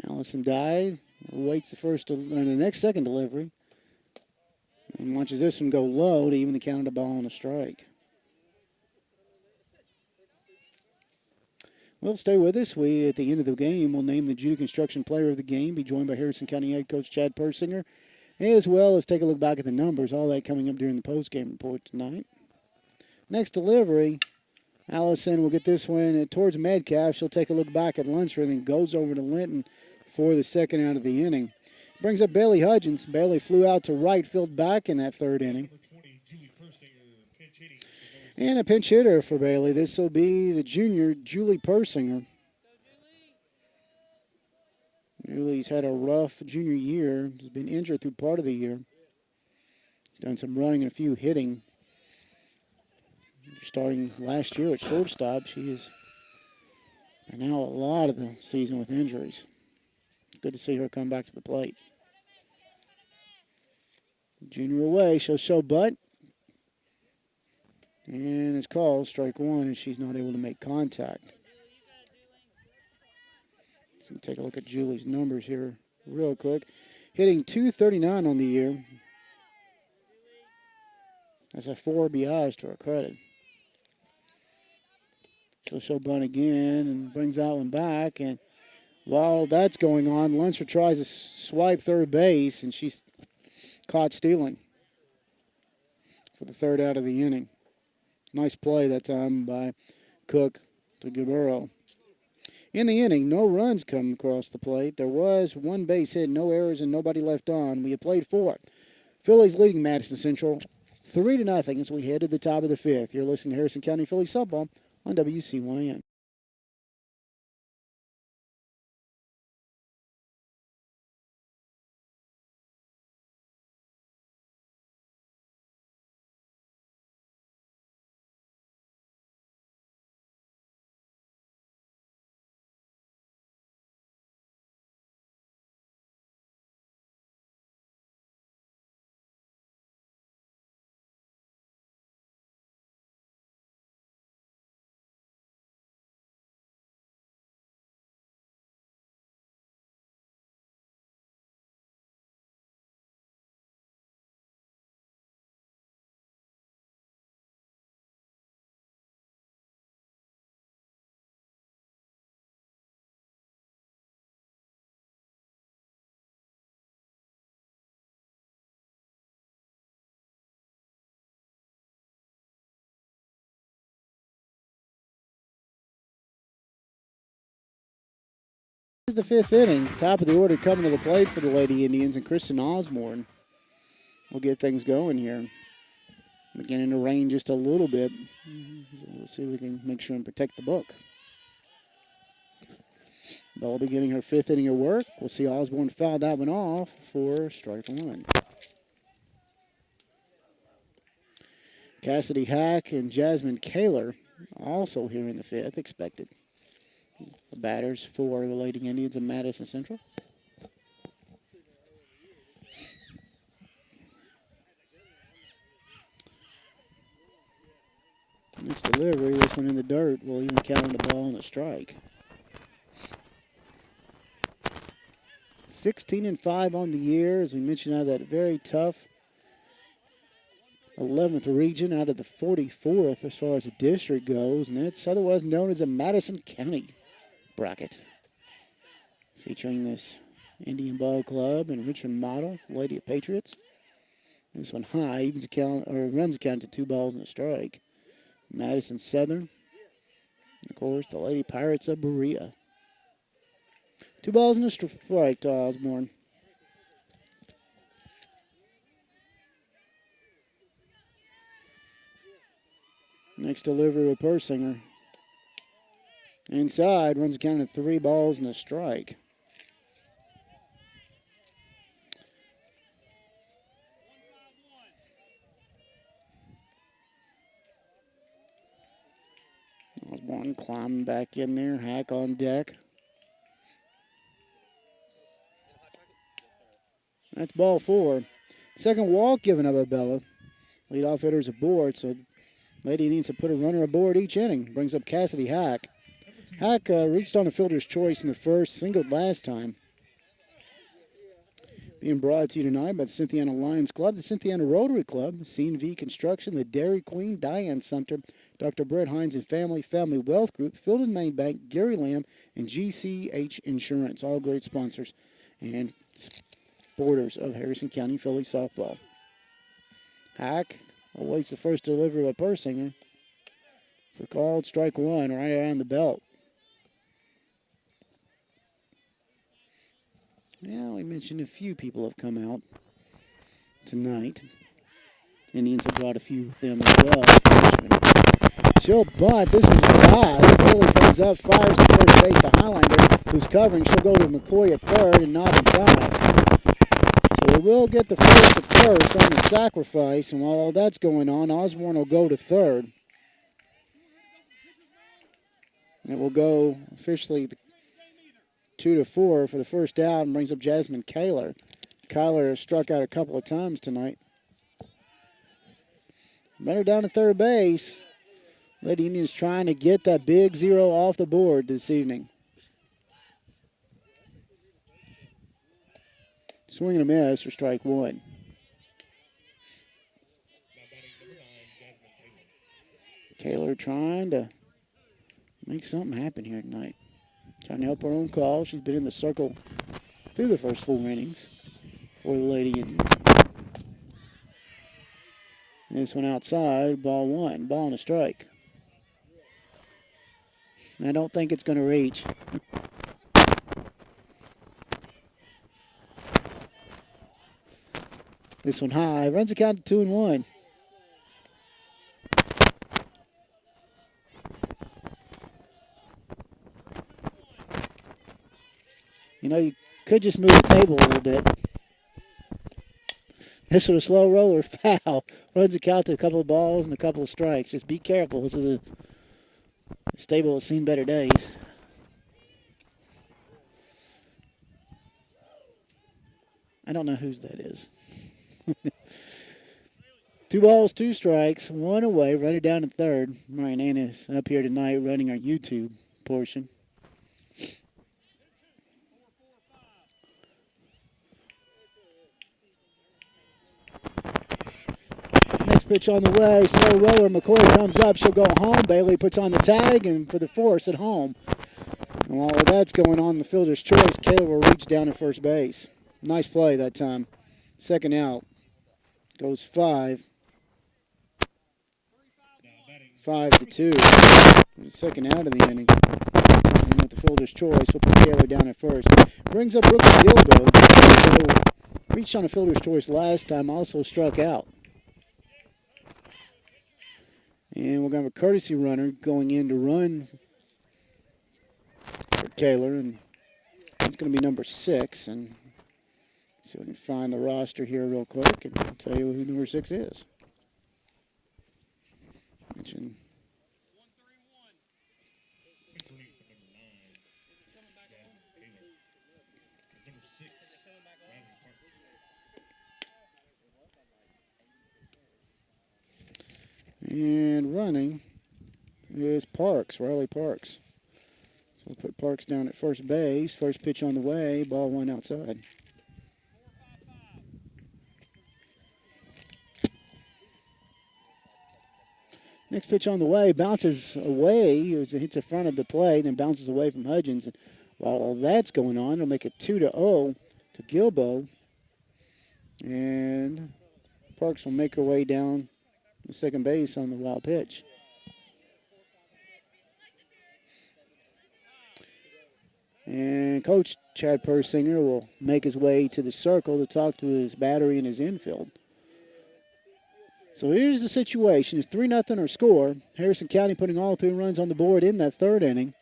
Allison Dye waits the next second delivery. And watches this one go low to even the count of the ball on a strike. Well, stay with us. We, at the end of the game, will name the Judy Construction Player of the Game, be joined by Harrison County Head Coach Chad Persinger, as well as take a look back at the numbers. All that coming up during the post-game report tonight. Next delivery, Allison will get this one towards Metcalf. She'll take a look back at Lunsford and goes over to Linton for the second out of the inning. Brings up Bailey Hudgens. Bailey flew out to right field back in that third inning. And a pinch hitter for Bailey. This will be the junior, Julie Persinger. Julie's had a rough junior year. She's been injured through part of the year. She's done some running and a few hitting. Starting last year at shortstop, she is now a lot of the season with injuries. Good to see her come back to the plate. Junior away, she'll show butt. And it's called strike one, and she's not able to make contact. So take a look at Julie's numbers here real quick. Hitting .239 on the year. That's a 4 RBIs to her credit. She'll show bunt again and brings that one back. And while that's going on, Lunsford tries to swipe third base, and she's caught stealing for the third out of the inning. Nice play that time by Cook to Guerrero. In the inning, no runs come across the plate. There was one base hit, no errors, and nobody left on. We have played four. Phillies leading Madison Central 3-0 as we head to the top of the fifth. You're listening to Harrison County Phillies softball on WCYN. This is the fifth inning. Top of the order coming to the plate for the Lady Indians, and Kristen Osborne will get things going here. Beginning to rain just a little bit. So we'll see if we can make sure and protect the book. Bell beginning her fifth inning of work. We'll see Osborne foul that one off for strike one. Cassidy Hack and Jasmine Kaler also here in the fifth, expected. The batters for the Lady Indians of Madison Central. Next delivery, this one in the dirt. Will even count on the ball and a strike. 16-5 on the year, as we mentioned, out of that very tough 11th region out of the 44th as far as the district goes, and it's otherwise known as a Madison County bracket. Featuring this Indian Ball Club and Richmond Model, Lady of Patriots. This one high, evens account, or runs account to 2 balls and a strike. Madison Southern, and of course, the Lady Pirates of Berea. 2 balls and a strike to Osborne. Next delivery with Persinger. Inside, runs account to 3 balls and a strike. Osborne climbing back in there, Hack on deck. That's ball 4. Second walk given up by Bella. Leadoff hitter's aboard, so Lady needs to put a runner aboard each inning. Brings up Cassidy Hack. Hack reached on a fielder's choice in the first, singled last time. Being brought to you tonight by the Cynthiana Lions Club, the Cynthiana Rotary Club, C&V Construction, the Dairy Queen, Diane Sumter, Dr. Brett Hines and Family Wealth Group, Field and Main Bank, Gary Lamb, and GCH Insurance, all great sponsors and supporters of Harrison County Phillies softball. Hack awaits the first delivery by Persinger for called strike 1 right around the belt. Yeah, we mentioned a few people have come out tonight. Indians have brought a few with them as well. She'll bunt. This one's high. Bailey comes up, fires to first base to Highlander, who's covering. She'll go to McCoy at third and not in time. So they will get the first at first on the sacrifice, and while all that's going on, Osborne will go to third. And it will go officially 2-4 for the first out and brings up Jasmine Kaler. Kyler has struck out a couple of times tonight. Runner down to third base. Lady Indians trying to get that big 0 off the board this evening. Swing and a miss for strike 1. Kaler trying to make something happen here tonight. Trying to help her own call. She's been in the circle through the first 4 innings for the Lady Indians. This one outside, ball 1, ball and a strike. I don't think it's going to reach. This one high, runs the count to 2-1. You know, you could just move the table a little bit. This was a slow roller foul. Runs the count to a couple of balls and a couple of strikes. Just be careful. This is a stable that's seen better days. I don't know whose that is. 2 balls, 2 strikes, 1 away. Runner down to third. Ryan Annis up here tonight running our YouTube portion. Next pitch on the way, slow roller. McCoy comes up. She'll go home. Bailey puts on the tag, and for the force at home. And while that's going on, the fielder's choice, Kayla will reach down at first base. Nice play that time. Second out. Goes 5. 5-2. Second out of the inning. And with the fielder's choice, we'll put Kayla down at first. Brings up Brooklyn Gilbo. Reached on a fielder's choice last time, also struck out. And we're going to have a courtesy runner going in to run for Kaler, and it's going to be number 6. And see if we can find the roster here real quick and I'll tell you who number 6 is. Mention. And running is Parks, Riley Parks. So we'll put Parks down at first base. First pitch on the way, ball one outside. Next pitch on the way, bounces away as it hits the front of the plate, then bounces away from Hudgens. And while all that's going on, it'll make it 2-0 to Gilbo. And Parks will make her way down the second base on the wild pitch. And Coach Chad Persinger will make his way to the circle to talk to his battery and his infield. So here's the situation. It's 3-0 our score. Harrison County putting all 3 runs on the board in that third inning.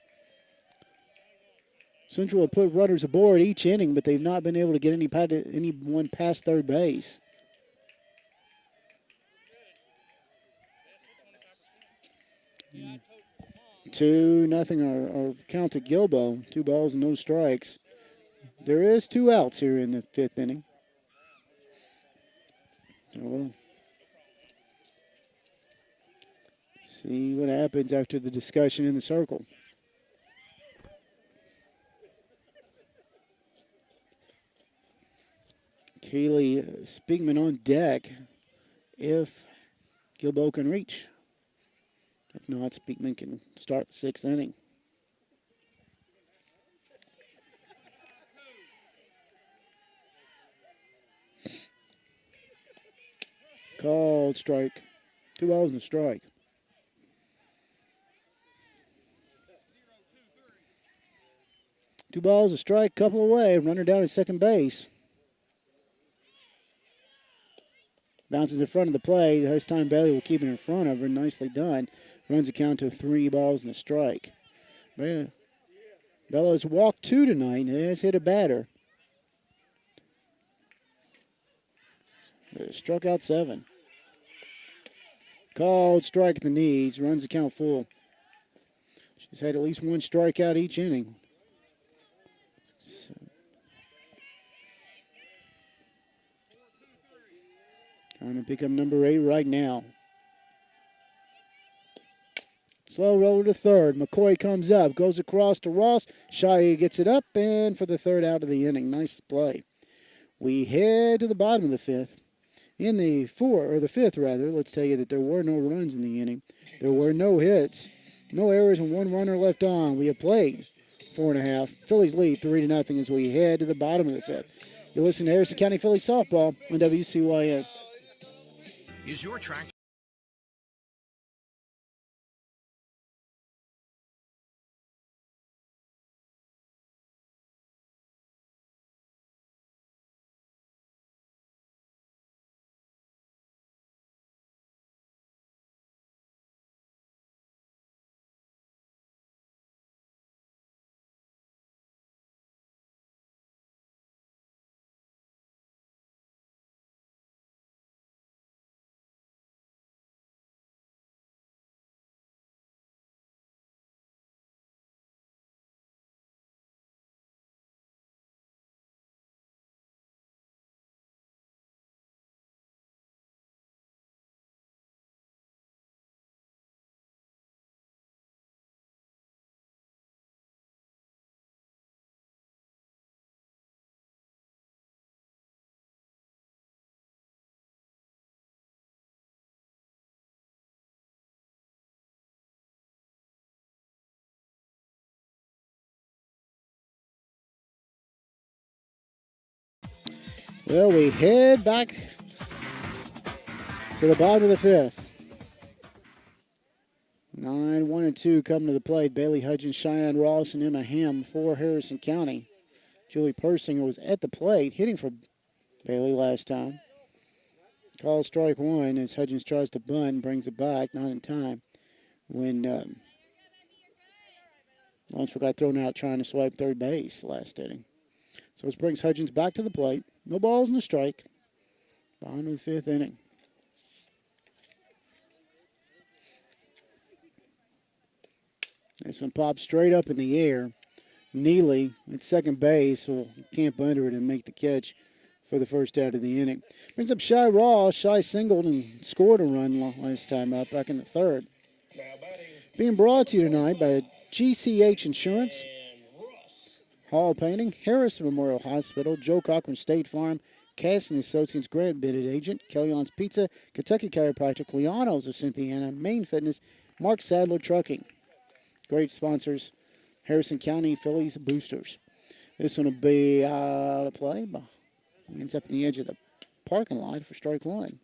Central will put runners aboard each inning, but they've not been able to get anyone past third base. Mm. 2-0 our count to Gilbo. 2 balls and no strikes. There is 2 outs here in the 5th inning. So we'll see what happens after the discussion in the circle. Kaylee Speakman on deck if Gilbo can reach. If not, Speakman can start the 6th inning. Called strike. 2 balls and a strike. Two balls, a strike, couple away. Runner down at second base. Bounces in front of the plate. This time Bailey will keep it in front of her. Nicely done. Runs the count to 3 balls and a strike. Bella has walked 2 tonight and has hit a batter. Struck out 7. Called strike at the knees. Runs the count full. She's had at least 1 strikeout each inning. So. Trying to pick up number 8 right now. Slow roller to third. McCoy comes up, goes across to Ross. Shia gets it up, and for the 3rd out of the inning. Nice play. We head to the bottom of the 5th. In the 5th rather, let's tell you that there were no runs in the inning. There were no hits, no errors, and 1 runner left on. We have played 4.5. Phillies lead 3-0 as we head to the bottom of the 5th. You listen to Harrison County Phillies softball on WCYN. Is your tractor Well, we head back to the bottom of the 5th. 9, 1, and 2 coming to the plate. Bailey Hudgens, Cheyenne Ross, and Emma Ham for Harrison County. Julie Persinger was at the plate, hitting for Bailey last time. Call strike 1 as Hudgens tries to bunt, brings it back, not in time. When Lunsford got thrown out trying to swipe third base last inning. So this brings Hudgens back to the plate. No balls and a strike. Bottom of the 5th inning. This one pops straight up in the air. Neely at second base will camp under it and make the catch for the 1st out of the inning. Brings up Shy Ross. Shy singled and scored a run last time up back in the 3rd. Being brought to you tonight by GCH Insurance, Hall Painting, Harris Memorial Hospital, Joe Cochran State Farm, Cass and Associates Grant Bidded Agent, Kellyan's Pizza, Kentucky Chiropractic, Lianos of Cynthiana, Maine Fitness, Mark Sadler Trucking. Great sponsors, Harrison County Phillies Boosters. This one will be out of play. Ends up in the edge of the parking lot for strike one.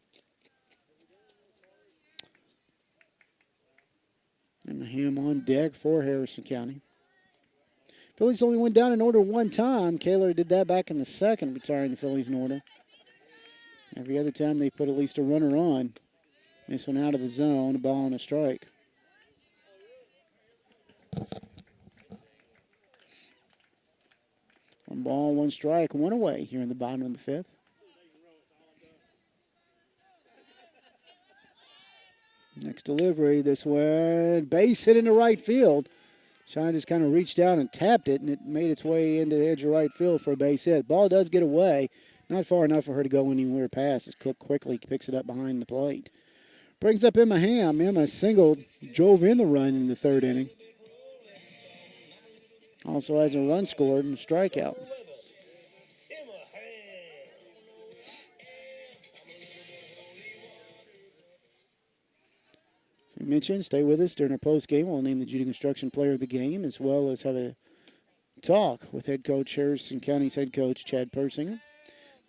And him on deck for Harrison County. Phillies only went down in order one time. Kaler did that back in the second, retiring the Phillies in order. Every other time they put at least a runner on. This one out of the zone, a ball and a strike. One ball, one strike, one away here in the bottom of the fifth. Next delivery, this one, base hit into right field. Shine just kind of reached out and tapped it, and it made its way into the edge of right field for a base hit. Ball does get away, not far enough for her to go anywhere past as Cook quickly picks it up behind the plate. Brings up Emma Ham. Emma singled, drove in the run in the third inning. Also has a run scored and a strikeout. We mentioned, stay with us during our post game. We'll name the Judy Construction Player of the Game, as well as have a talk with head coach Harrison County's head coach Chad Persinger.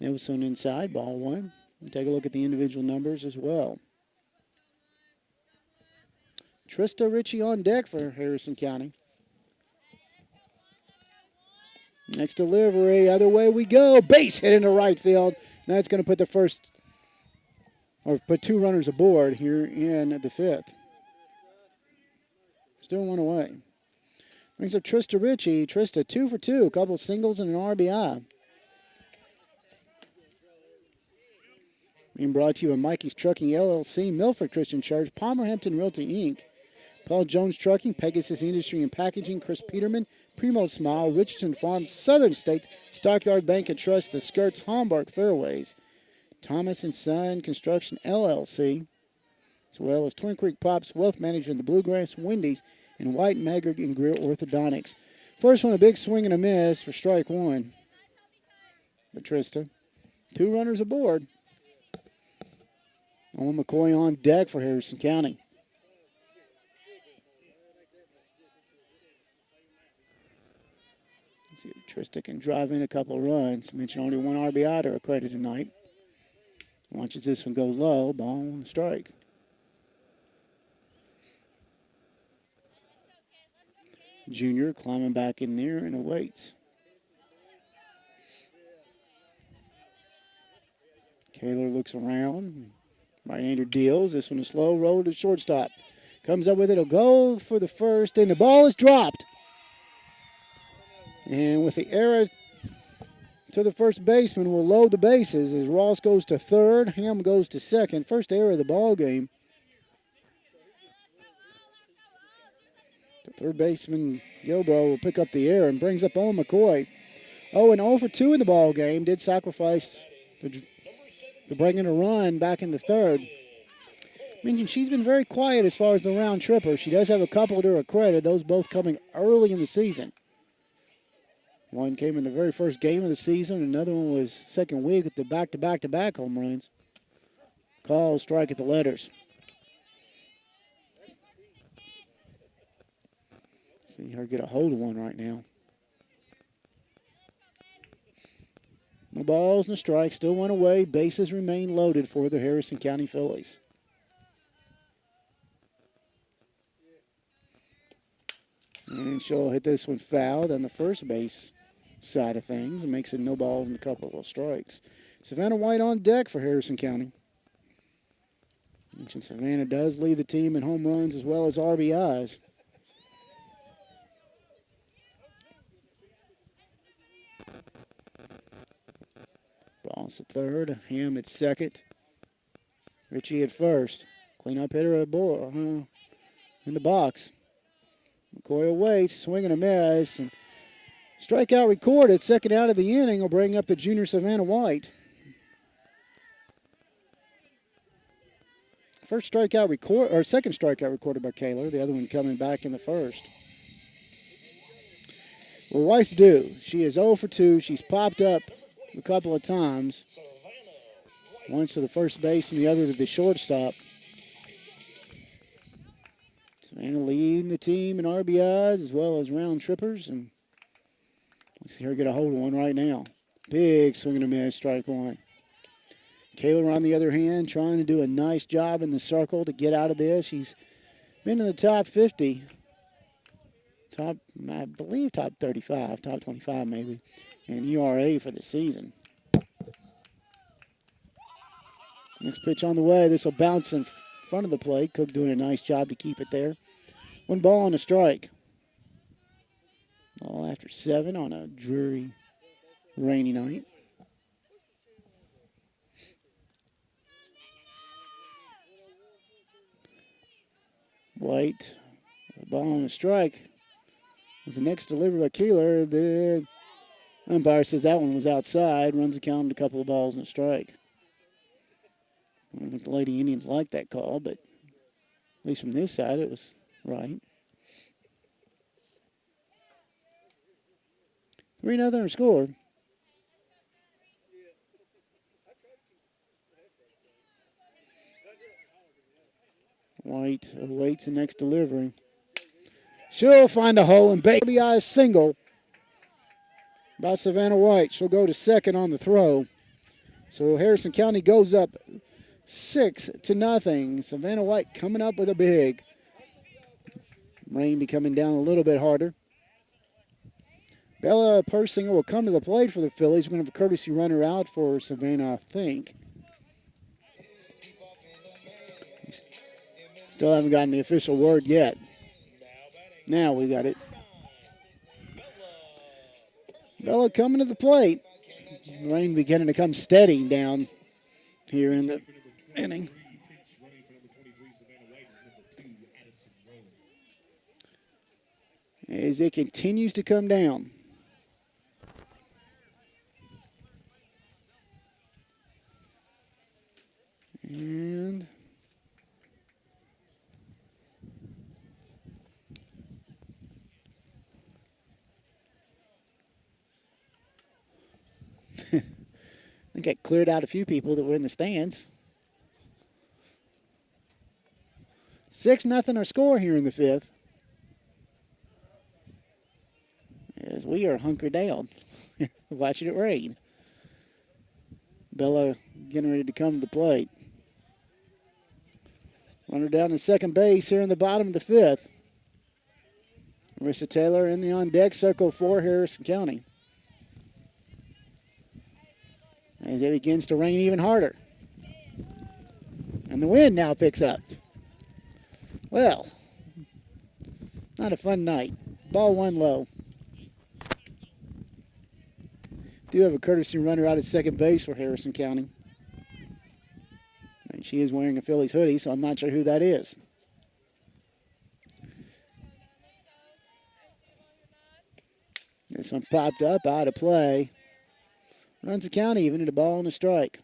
That was soon inside, ball one. We'll take a look at the individual numbers as well. Trista Ritchie on deck for Harrison County. Next delivery, other way we go. Base hit into right field. That's going to put the first, or put two runners aboard here in the fifth. Still one away. Brings up Trista Ritchie. Trista 2 for 2, a couple of singles and an RBI. Being brought to you by Mikey's Trucking LLC, Milford Christian Church, Palmerhampton Realty Inc., Paul Jones Trucking, Pegasus Industry and Packaging, Chris Peterman, Primo Smile, Richardson Farms, Southern States, Stockyard Bank and Trust, The Skirts, Homburg Fairways, Thomas & Son Construction LLC, as well as Twin Creek Pops, Wealth Management, The Bluegrass, Wendy's, and White Maggard and Grill Orthodontics. First one, a big swing and a miss for strike one. But Trista, two runners aboard. Owen McCoy on deck for Harrison County. Let's see if Trista can drive in a couple of runs. Mentioned only one RBI to her credit tonight. Watches this one go low, ball and strike. Junior climbing back in there and awaits. Kaler looks around. Right-hander deals. This one is slow. Roll to shortstop. Comes up with it. It'll go for the first, and the ball is dropped. And with the error to the first baseman, we'll load the bases as Ross goes to third. Ham goes to second. First error of the ball game. The third baseman, Gilbro, will pick up the error and brings up Owen McCoy. Oh, and 0 for 2 in the ball game. Did sacrifice to bring in a run back in the third. Mentioned she's been very quiet as far as the round tripper. She does have a couple to her credit, those both coming early in the season. One came in the very first game of the season. Another one was second week at the back-to-back-to-back home runs. Call, strike at the letters. See her get a hold of one right now. No balls, no strikes. Still one away. Bases remain loaded for the Harrison County Phillies. And she'll hit this one fouled on the first base side of things and makes it no balls and a couple of strikes. Savannah White on deck for Harrison County. Mentioned Savannah does lead the team in home runs as well as RBIs. Ball's at third. Ham at second. Ritchie at first. Cleanup hitter at in the box. McCoy awaits, swing and a miss. And strikeout recorded. Second out of the inning will bring up the junior Savannah White. second strikeout recorded by Kaler. The other one coming back in the first. Well, Weiss due. She is 0 for 2. She's popped up a couple of times. Once to the first base and the other to the shortstop. Savannah leading the team in RBIs as well as round trippers. And let's see her get a hold of one right now. Big swing and a miss, strike one. Kaler, on the other hand, trying to do a nice job in the circle to get out of this. She's been in the top 50. I believe top 35, top 25 maybe. And ERA for the season. Next pitch on the way. This will bounce in front of the plate. Cook doing a nice job to keep it there. 1 ball and a strike. All after 7 on a dreary, rainy night. White, a ball and a strike. With the next delivery by Keeler, the umpire says that one was outside. Runs the count to a couple of balls and a strike. I don't think the Lady Indians liked that call, but at least from this side, it was right. 3-0 score. White awaits the next delivery. She'll find a hole and RBI single by Savannah White. She'll go to second on the throw. So Harrison County goes up 6-0. Savannah White coming up with a big. Rain be coming down a little bit harder. Bella Persinger will come to the plate for the Phillies. We're going to have a courtesy runner out for Savannah, I think. Still haven't gotten the official word yet. Now we got it. Bella coming to the plate. Rain beginning to come steady down here in the inning. As it continues to come down. And I think I cleared out a few people that were in the stands. 6-0 our score here in the fifth. As we are hunkered down, watching it rain. Bella getting ready to come to the plate. Runner down to second base here in the bottom of the fifth. Marissa Taylor in the on-deck circle for Harrison County. As it begins to rain even harder. And the wind now picks up. Well, not a fun night. Ball one low. Do have a courtesy runner out at second base for Harrison County. And she is wearing a Phillies hoodie, so I'm not sure who that is. This one popped up, out of play. Runs the count even at a ball and a strike.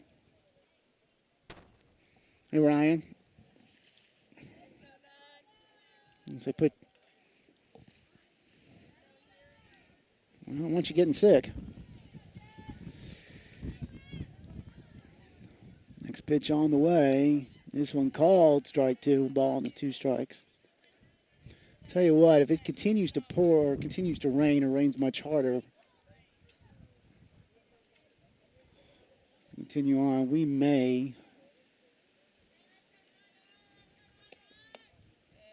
Hey, Ryan. As they put... I don't want you getting sick. Next pitch on the way. This one called strike two, ball and 2 strikes. Tell you what, if it continues to pour or continues to rain or rains much harder, continue on, we may.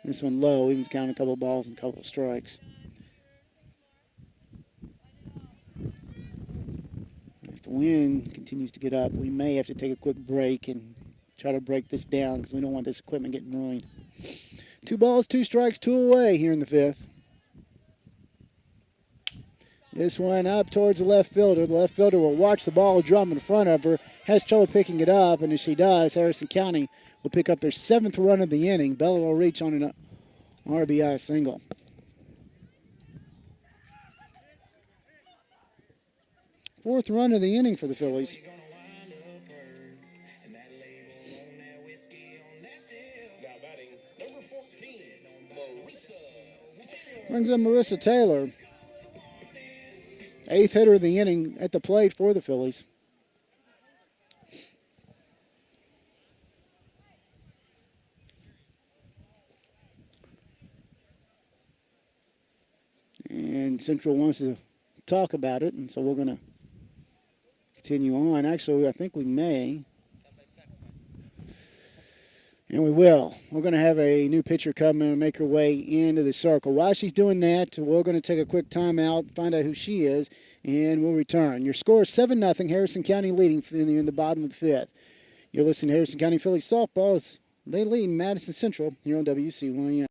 This one low, he was counting a couple of balls and a couple of strikes. If the wind continues to get up, we may have to take a quick break and try to break this down because we don't want this equipment getting ruined. 2 balls, 2 strikes, 2 away here in the fifth. This one up towards the left fielder. The left fielder will watch the ball drum in front of her, has trouble picking it up, and as she does, Harrison County will pick up their 7th run of the inning. Bella will reach on an RBI single. Fourth run of the inning for the Phillies. Brings up Marissa Taylor. 8th hitter of the inning at the plate for the Phillies. And Central wants to talk about it, and so we're going to continue on. Actually, I think we may. And we will. We're going to have a new pitcher come in and make her way into the circle. While she's doing that, we're going to take a quick timeout, find out who she is, and we'll return. Your score is 7-0. Harrison County leading in the bottom of the 5th. You're listening to Harrison County Phillies softball as they lead Madison Central here on WC1.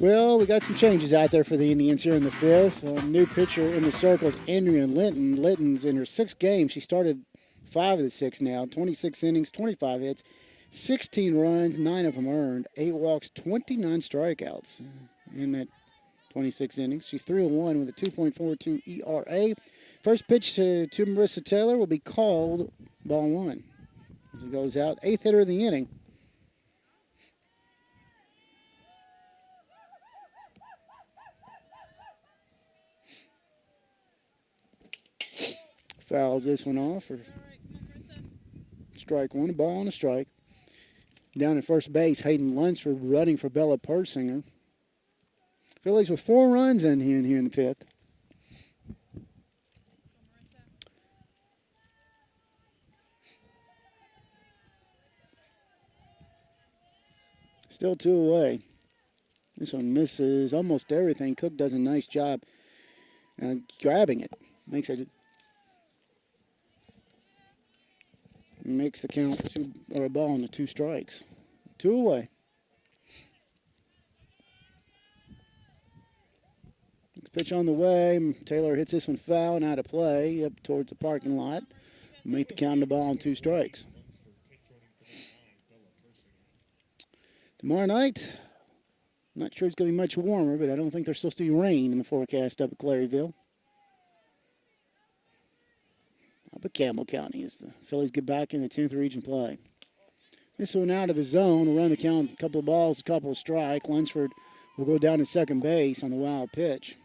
Well, we got some changes out there for the Indians here in the 5th. New pitcher in the circle is Andrea Linton. Linton's in her 6th game. She started 5 of the 6 now. 26 innings, 25 hits, 16 runs, 9 of them earned, 8 walks, 29 strikeouts in that 26 innings. She's 3-1 with a 2.42 ERA. First pitch to Marissa Taylor will be called ball 1. As it goes out, 8th hitter of the inning. Fouls this one off for strike 1, a ball and a strike. Down at first base, Hayden Lunsford running for Bella Persinger. Phillies with 4 runs in here in the 5th. Still 2 away. This one misses almost everything. Cook does a nice job grabbing it. Makes the count a ball and 2 strikes. 2 away. Next pitch on the way. Taylor hits this one foul and out of play up towards the parking lot. Make the count of the ball and 2 strikes. Tomorrow night, I'm not sure it's going to be much warmer, but I don't think there's supposed to be rain in the forecast up at Claryville. Up at Campbell County as the Phillies get back in the 10th region play. This one out of the zone. We'll run the count, a couple of balls, a couple of strike. Lunsford will go down to second base on the wild pitch.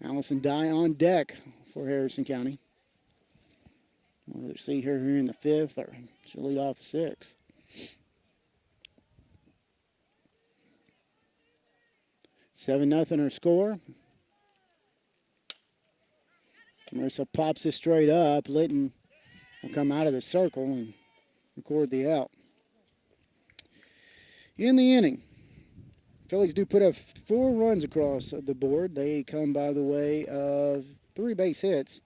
Allison Dye on deck for Harrison County. We'll either see her here in the 5th or she'll lead off the 6th. Seven nothing her score. Marissa pops this straight up. Litton will come out of the circle and record the out. In the inning, Phillies do put up 4 runs across the board. They come by the way of 3 base hits.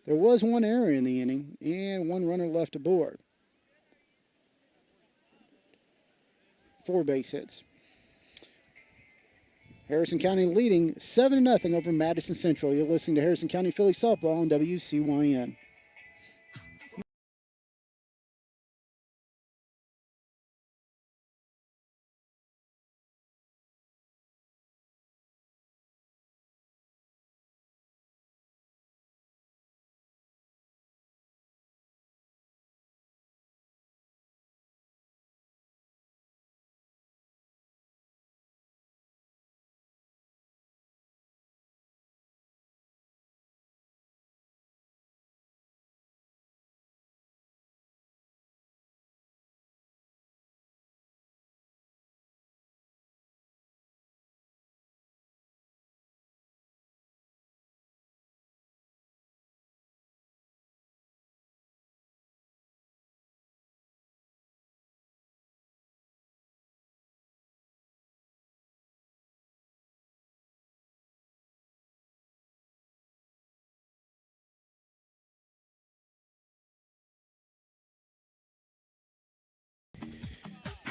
There was 1 error in the inning and 1 runner left aboard. 4 base hits. Harrison County leading 7-0 over Madison Central. You're listening to Harrison County Phillies softball on WCYN.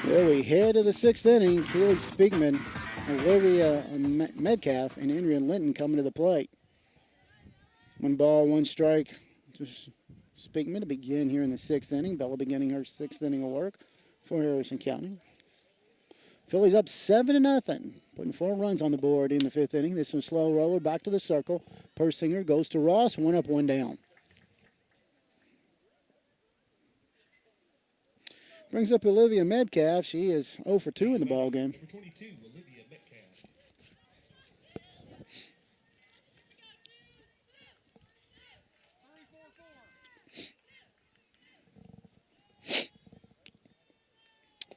Well, we head to the 6th inning. Keely Speakman, Olivia Metcalf, and Andrea Linton coming to the plate. 1 ball, 1 strike. Just Speakman to begin here in the 6th inning. Bella beginning her 6th inning of work for Harrison County. Phillies up 7-0, putting 4 runs on the board in the 5th inning. This one slow roller back to the circle. Persinger goes to Ross, 1 up, 1 down. Brings up Olivia Metcalf. She is 0 for 2 in the ball game. Number 22, Olivia Metcalf.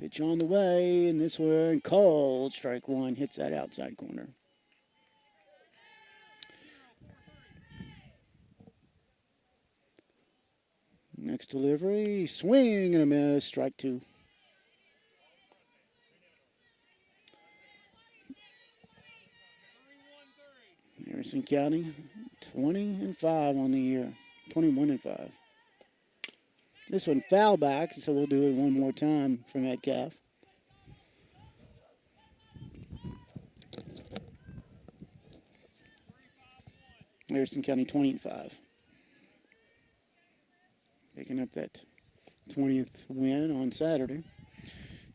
Pitch on the way, and this one called. Strike 1 hits that outside corner. Next delivery, swing and a miss. Strike 2. Harrison County, 20-5 on the year. 21-5. This one foul back, so we'll do it one more time for Metcalf. Harrison County 20-5. Picking up that 20th win on Saturday.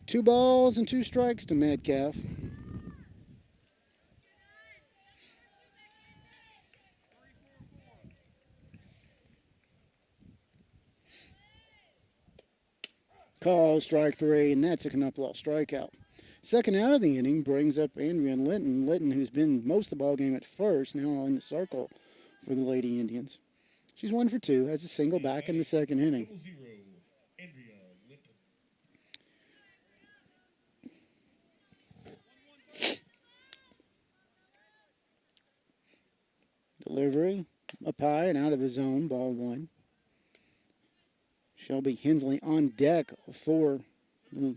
2 balls and 2 strikes to Metcalf. Call, strike 3, and that's a Knuplow strikeout. Second out of the inning brings up Andrea Linton. Linton, who's been most of the ball game at first, now in the circle for the Lady Indians. She's 1 for 2, has a single back in the 2nd inning. 0-0, Andrea Linton. Delivery up high and out of the zone, ball 1. Shelby Hensley on deck for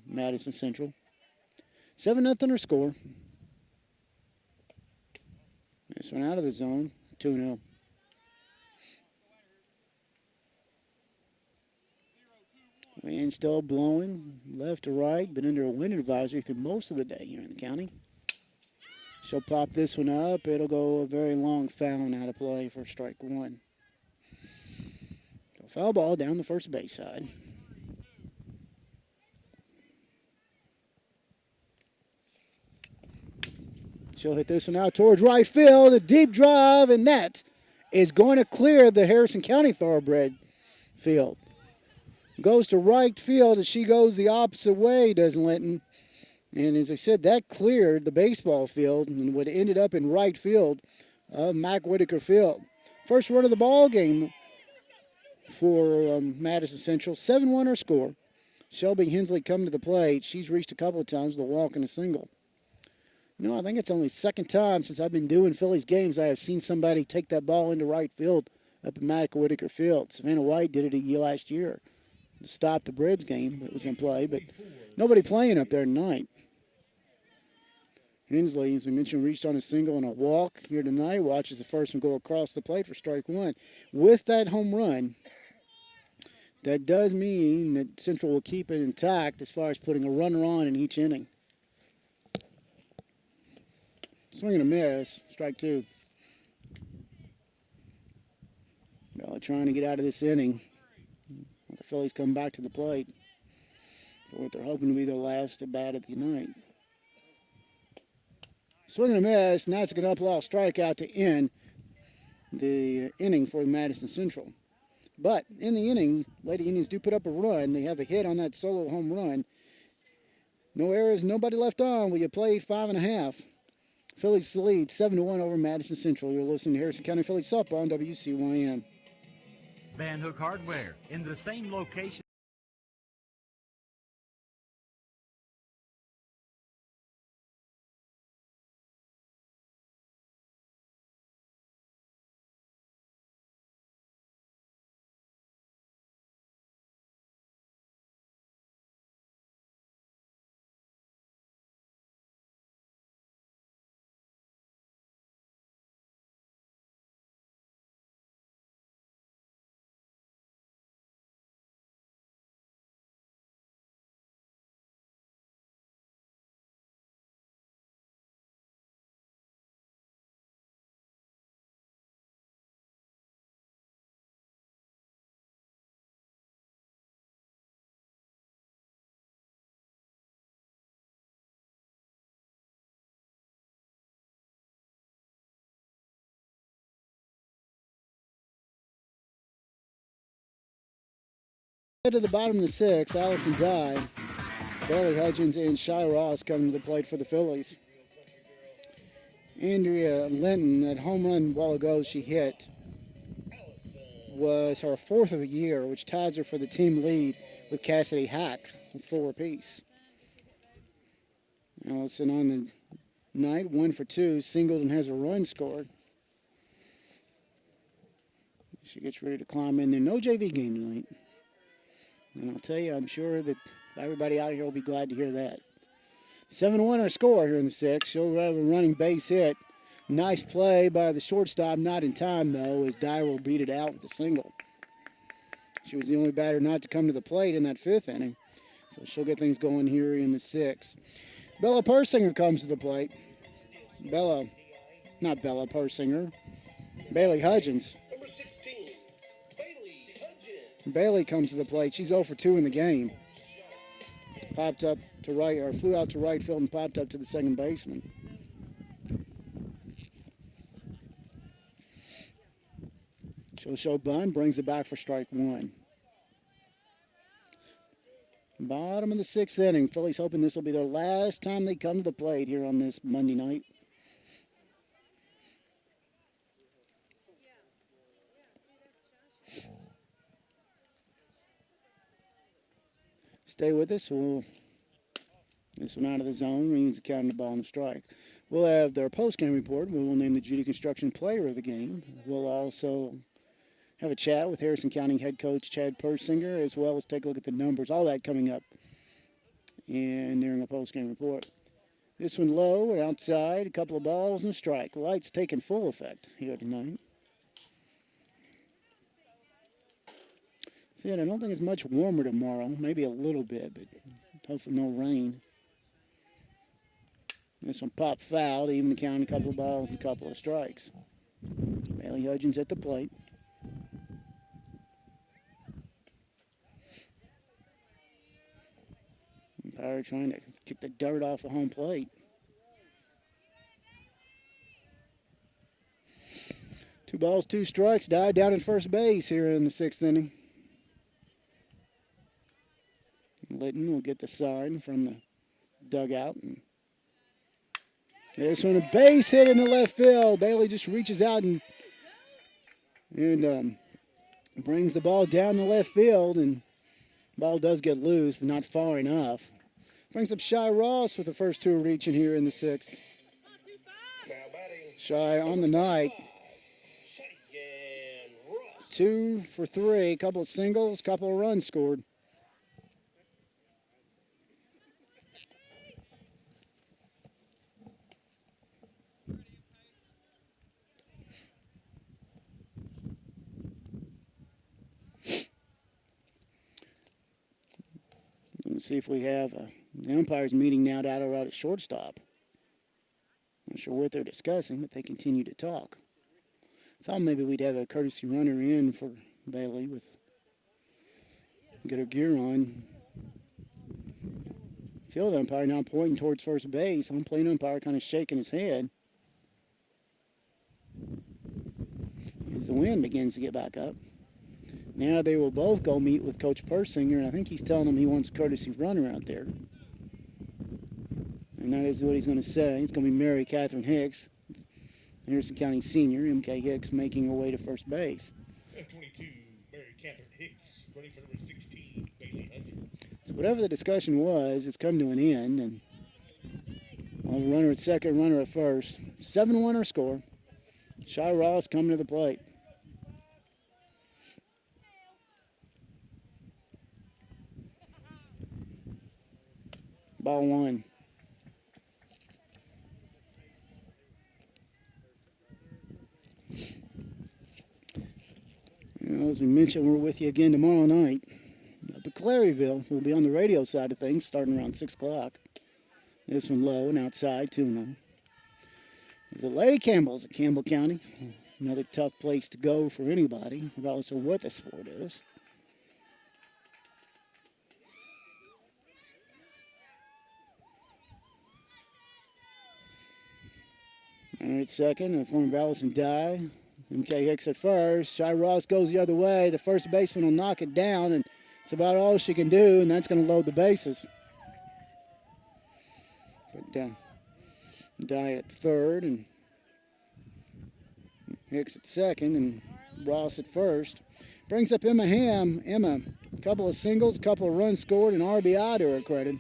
Madison Central. 7-0 her score. This one out of the zone, 2-0. Wind still blowing left to right, but under a wind advisory through most of the day here in the county. She'll pop this one up. It'll go a very long foul out of play for strike 1. So foul ball down the first base side. She'll hit this one out towards right field, a deep drive, and that is going to clear the Harrison County Thoroughbred field. Goes to right field as she goes the opposite way, does Linton. And as I said, that cleared the baseball field and would ended up in right field of Mac Whitaker Field. First run of the ball game for Madison Central. 7-1 her score. Shelby Hensley coming to the plate. She's reached a couple of times with a walk and a single. No, I think it's only the second time since I've been doing Phillies games I have seen somebody take that ball into right field up at Mac Whitaker Field. Savannah White did it last year to stop the Bridge game that was in play, but nobody playing up there tonight. Hensley, as we mentioned, reached on a single and a walk here tonight. Watches the first one go across the plate for strike 1. With that home run, that does mean that Central will keep it intact as far as putting a runner on in each inning. Swing and a miss, strike 2. Well, trying to get out of this inning. The Phillies come back to the plate for what they're hoping to be their last at bat of the night. Swing and a miss, and that's a Knuplow strikeout to end the inning for Madison Central. But in the inning, Lady Indians do put up a run. They have a hit on that solo home run. No errors, nobody left on. We have played 5.5. Phillies lead 7-1 over Madison Central. You're listening to Harrison County Phillies softball on WCYN. Van Hook Hardware in the same location. To the bottom of the 6th, Allison Dye, Bailey Hudgens, and Shy Ross coming to the plate for the Fillies. Andrea Linton, that home run a while ago she hit, was her 4th of the year, which ties her for the team lead with Cassidy Hack with 4 apiece. Allison on the night, 1 for 2, singled and has a run scored. She gets ready to climb in there. No JV game tonight. And I'll tell you, I'm sure that everybody out here will be glad to hear that. 7-1 our score here in the 6th. She'll have a running base hit. Nice play by the shortstop, not in time though, as Dyer will beat it out with a single. She was the only batter not to come to the plate in that 5th inning. So she'll get things going here in the 6th. Bella Persinger comes to the plate. Bailey Hudgens. Number 16, Bailey Hudgens. Bailey comes to the plate. She's 0 for 2 in the game. Popped up to right, or flew out to right field and popped up to the second baseman. She'll show bunt, brings it back for strike 1. Bottom of the 6th inning. Phillies hoping this will be their last time they come to the plate here on this Monday night. Stay with us. This one out of the zone means counting the ball and the strike. We'll have their post-game report. We will name the Judy Construction Player of the game. We'll also have a chat with Harrison County head coach Chad Persinger, as well as take a look at the numbers. All that coming up and during the post-game report. This one low and outside, a couple of balls and a strike. Lights taking full effect here tonight. See, I don't think it's much warmer tomorrow. Maybe a little bit, but hopefully no rain. This one popped foul to even the count, a couple of balls and a couple of strikes. Bailey Hudgens at the plate. Umpire trying to kick the dirt off the home plate. 2 balls, 2 strikes. Died down at first base here in the 6th inning. Litton will get the sign from the dugout. And this one, a base hit in the left field. Bailey just reaches out and brings the ball down the left field, and ball does get loose, but not far enough. Brings up Shy Ross with the first 2 reaching here in the 6th. Shy on the night. 2 for 3, couple of singles, couple of runs scored. Let's see if we have the umpires meeting now out at shortstop. Not sure what they're discussing, but they continue to talk. Thought maybe we'd have a courtesy runner in for Bailey with get her gear on. Field umpire now pointing towards first base. Home plate umpire kind of shaking his head as the wind begins to get back up. Now they will both go meet with Coach Persinger, and I think he's telling them he wants a courtesy runner out there. And that is what he's going to say. It's going to be Mary Catherine Hicks, Harrison County senior, MK Hicks, making her way to first base. F22, Mary Catherine Hicks, running for number 16, Bailey Hudgens. So whatever the discussion was, it's come to an end, and runner at second, runner at first. 7-1 our score. Shy Ross coming to the plate. Ball 1. As we mentioned, we're with you again tomorrow night up at Claryville. We'll be on the radio side of things starting around 6 o'clock. This one low and outside, 2-0. The Lady Campbells at Campbell County. Another tough place to go for anybody, regardless of what the sport is. All right, second, and former Allison Dye. MK Hicks at first. Shy Ross goes the other way. The first baseman will knock it down, and It's about all she can do, and that's going to load the bases. Put down Die at third, and Hicks at second, and Ross at first. Brings up Emma Ham. Emma, a couple of singles, a couple of runs scored, and RBI to her credit.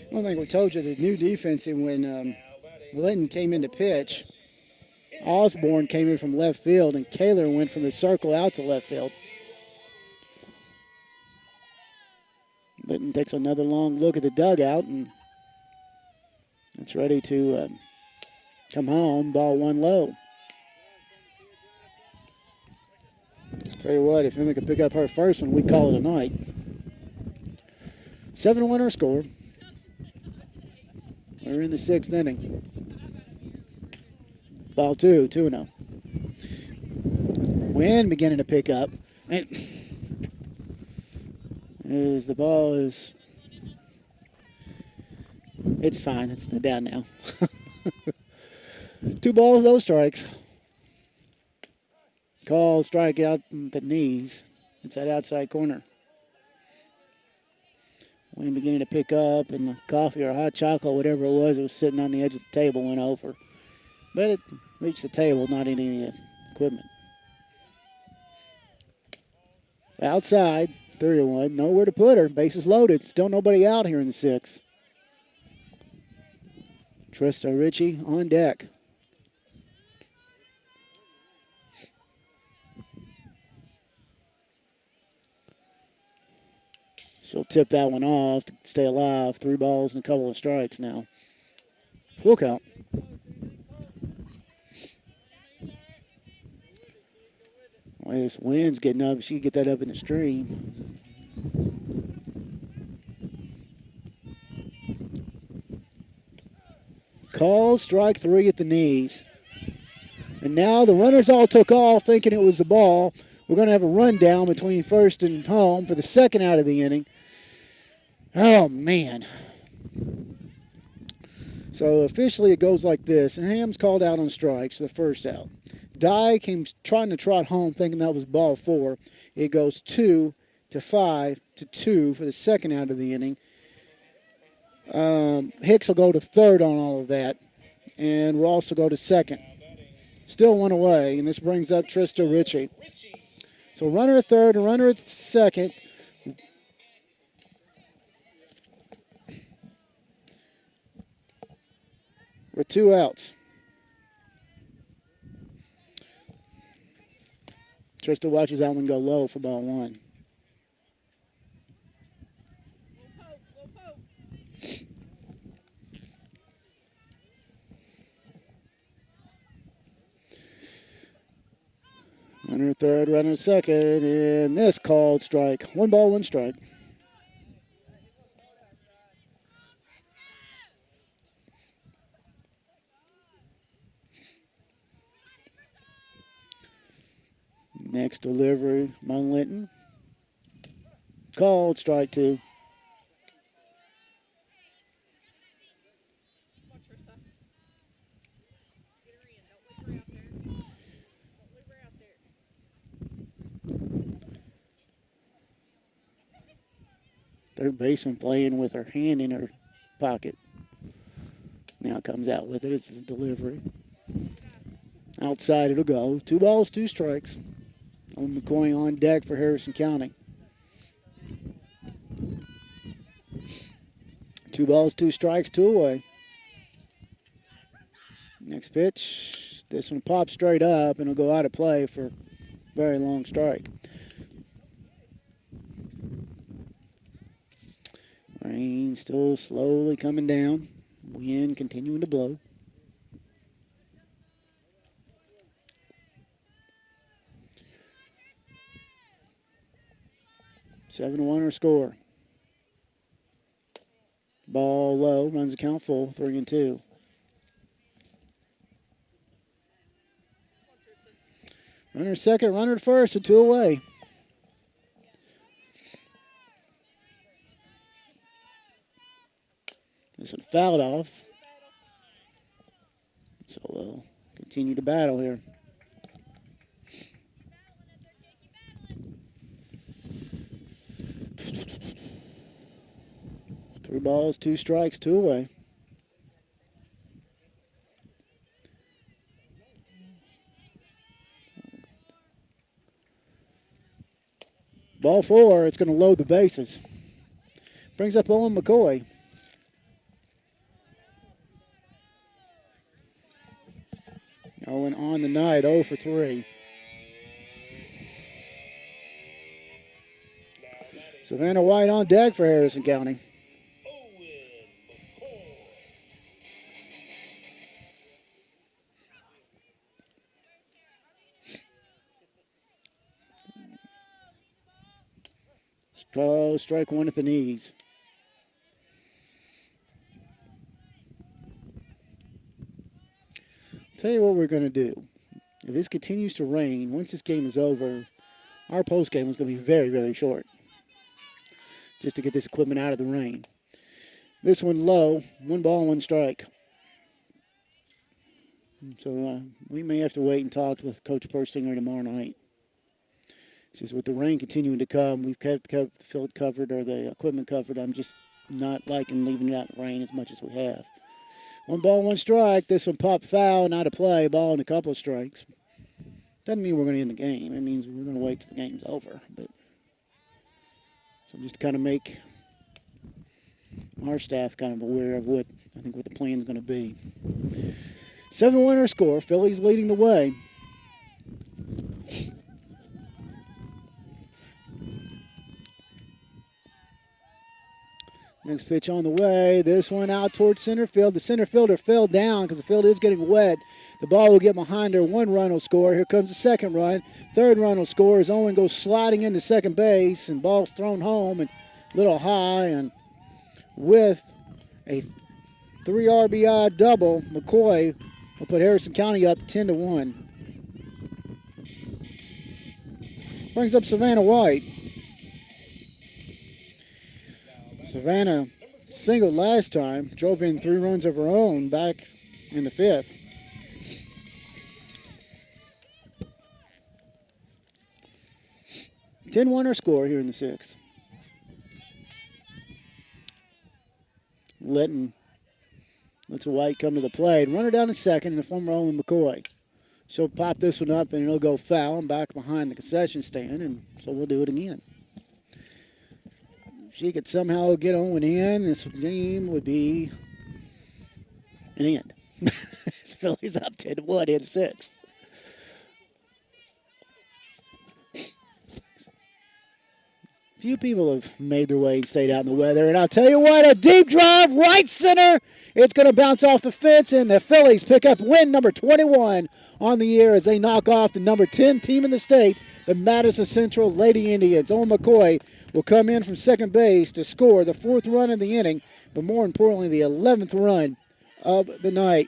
I don't think we told you the new defense when Linton came in to pitch. Osborne came in from left field, and Kaler went from the circle out to left field. Linton takes another long look at the dugout, and it's ready to come home. Ball one low. Tell you what, if Emma could pick up her first one, we'd call it a night. 7-1 our score. We're in the 6th inning. Ball 2-0. Wind beginning to pick up. And as the ball is, it's fine. It's down now. 2 balls, no strikes. Call strike out the knees. It's that outside corner. Wind beginning to pick up, and the coffee or hot chocolate, whatever it was sitting on the edge of the table, went over. But it reached the table, not any of the equipment. Outside, 3-1. Nowhere to put her. Bases loaded. Still nobody out here in the 6th. Trista Ritchie on deck. She'll tip that one off to stay alive. 3 balls and a couple of strikes now. Full count. Well, this wind's getting up. She can get that up in the stream. Call strike 3 at the knees. And now the runners all took off thinking it was the ball. We're going to have a rundown between first and home for the second out of the inning. Oh, man. So officially it goes like this. Ham's called out on strikes for the first out. Dye came trying to trot home thinking that was ball 4. It goes 2-5 to 2 for the second out of the inning. Hicks will go to third on all of that. And Ross will go to second. Still 1 away, and this brings up Trista Ritchie. So runner at third and runner at second. With 2 outs. Trista watches that one go low for ball 1. Runner third, runner second, and this called strike. 1 ball, 1 strike. Next delivery, Mon Linton. Called strike 2. Third baseman playing with her hand in her pocket. Now comes out with it. It's the delivery. Outside it'll go. 2 balls, 2 strikes. Owen McCoy on deck for Harrison County. 2 balls, 2 strikes, 2 away. Next pitch. This one pops straight up and will go out of play for a very long strike. Rain still slowly coming down. Wind continuing to blow. Seven to 1 our score. Ball low, runs the count full, 3-2. Runner second, runner at first, with 2 away. This one fouled off. So we'll continue to battle here. 3 balls, 2 strikes, 2 away. Ball 4, it's going to load the bases. Brings up Owen McCoy. Owen on the night, 0 for 3. Savannah White on deck for Harrison County. Strike 1 at the knees. Tell you what we're going to do. If this continues to rain, once this game is over, our post game is going to be very, very short. Just to get this equipment out of the rain. This one low, 1 ball, 1 strike. So we may have to wait and talk with Coach Perstinger tomorrow night. Just with the rain continuing to come, we've kept the field covered or the equipment covered. I'm just not liking leaving it out in the rain as much as we have. 1 ball, 1 strike. This one popped foul, not a play. Ball and a couple of strikes. Doesn't mean we're going to end the game. It means we're going to wait till the game's over. But so just to kind of make our staff kind of aware of what the plan's going to be. 7-winner score. Phillies leading the way. Next pitch on the way. This one out towards center field. The center fielder fell down because the field is getting wet. The ball will get behind her. 1 run will score. Here comes the 2nd run. 3rd run will score as Owen goes sliding into second base, and ball's thrown home and a little high. And with a 3 RBI double, McCoy will put Harrison County up 10-1. Brings up Savannah White. Savannah singled last time, drove in 3 runs of her own back in the 5th. Ten-winner score here in the 6th. Lets White come to the plate. Runner down to second, and the former Owen McCoy. She'll pop this one up, and it'll go foul and back behind the concession stand, and so we'll do it again. If she could somehow get Owen in, this game would be an end. Phillies up 10-1 in 6th. Few people have made their way and stayed out in the weather. And I'll tell you what, a deep drive, right center. It's going to bounce off the fence, and the Phillies pick up win number 21 on the year as they knock off the number 10 team in the state, the Madison Central Lady Indians. Owen McCoy will come in from second base to score the 4th run in the inning, but more importantly, the 11th run of the night.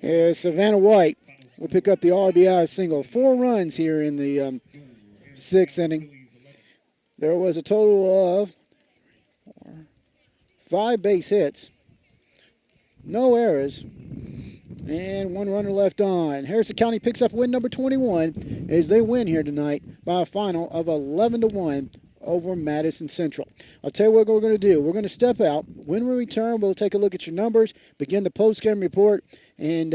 Savannah White will pick up the RBI single. 4 runs here in the 6th inning. There was a total of 5 base hits, no errors, and 1 runner left on. Harrison County picks up win number 21 as they win here tonight by a final of 11-1 over Madison Central. I'll tell you what we're going to do. We're going to step out. When we return, we'll take a look at your numbers, begin the post-game report, and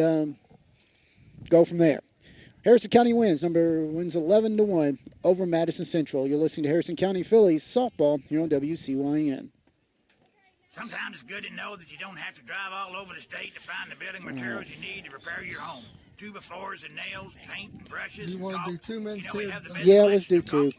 go from there. Harrison County wins 11-1 over Madison Central. You're listening to Harrison County Phillies softball here on WCYN. Sometimes it's good to know that you don't have to drive all over the state to find the building materials you need to repair your home. 2x4s and nails, paint and brushes. You want to do 2 minutes here? Yeah, let's do 2.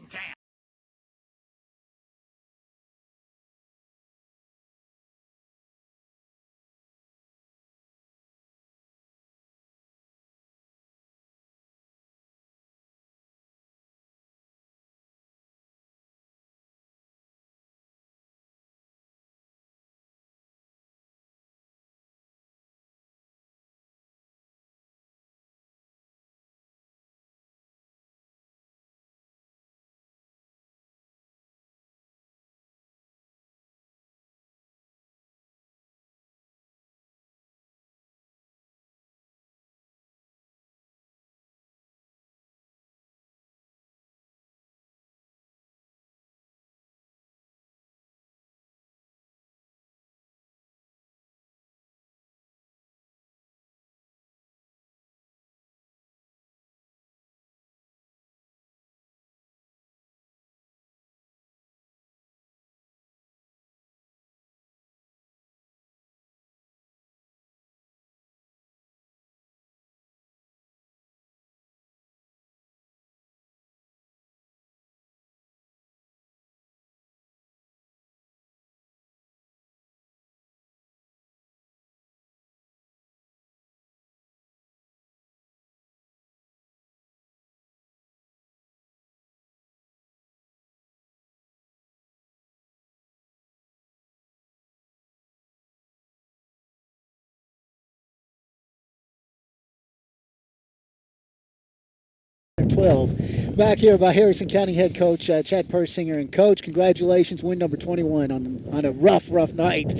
12. Back here by Harrison County head coach Chad Persinger. And, Coach, congratulations, win number 21 on a rough night.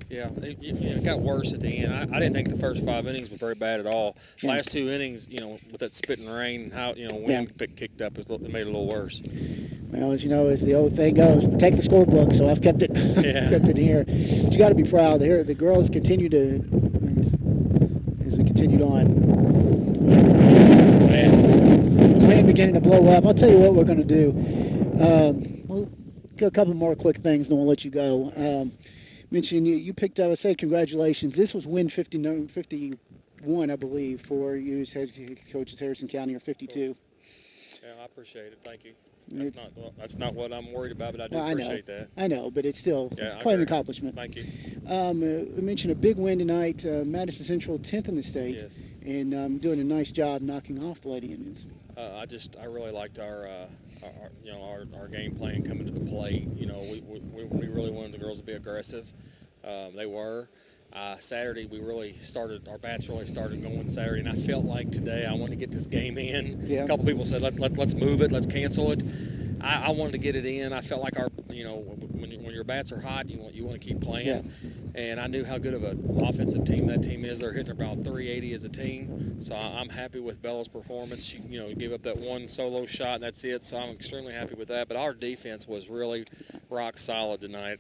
Yeah, it got worse at the end. I didn't think the first 5 innings were very bad at all. Yeah. Last 2 innings, with that spitting rain, how wind kicked up, it made it a little worse. Well, as you know, as the old thing goes, take the scorebook. So I've kept it, kept it here. But you got to be proud. The girls continue to, as we continued on. Rain beginning to blow up. I'll tell you what we're going to do. We'll get a couple more quick things, and then we'll let you go. Mentioned you picked up. I said congratulations. This was win 51, I believe, for you as head coach at Harrison County, or 52. Yeah, I appreciate it. Thank you. That's not what I'm worried about, but I do appreciate that. I know, but it's quite an accomplishment. Thank you. We mentioned a big win tonight. Madison Central 10th in the state, yes, and doing a nice job knocking off the Lady Indians. I really liked our game plan coming to the plate. We really wanted the girls to be aggressive. They were. Saturday our bats really started going Saturday, and I felt like today I wanted to get this game in. Yeah. A couple people said let's move it, let's cancel it. I wanted to get it in. I felt like when your bats are hot, you want to keep playing. Yeah. And I knew how good of an offensive team that team is. They're hitting about 380 as a team, so I'm happy with Bella's performance. She gave up that one solo shot, and that's it. So I'm extremely happy with that. But our defense was really rock solid tonight.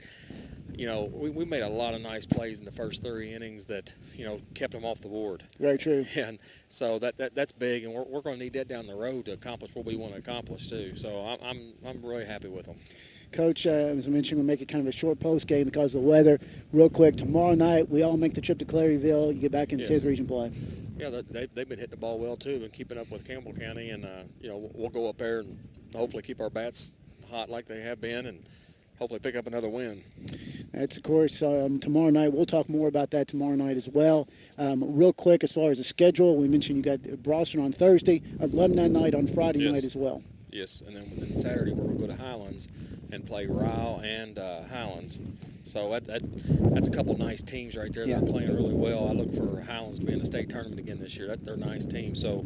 We made a lot of nice plays in the first 3 innings that, kept them off the board. Very true. And so that's big, and we're going to need that down the road to accomplish what we want to accomplish too. So I'm really happy with them. Coach, as I mentioned, we'll make it kind of a short post game because of the weather. Real quick, tomorrow night we all make the trip to Claryville. You get back in 10th Region play. Yeah, they've been hitting the ball well too, and keeping up with Campbell County, and we'll go up there and hopefully keep our bats hot like they have been, and hopefully pick up another win. That's, of course, tomorrow night. We'll talk more about that tomorrow night as well. Real quick, as far as the schedule, we mentioned you got Broston on Thursday, alumni night on Friday night as well. Yes, and then Saturday we're going to go to Highlands and play Ryle and Highlands. So that's a couple nice teams right there. Yeah. They're playing really well. I look for Highlands to be in the state tournament again this year. They're a nice team. So,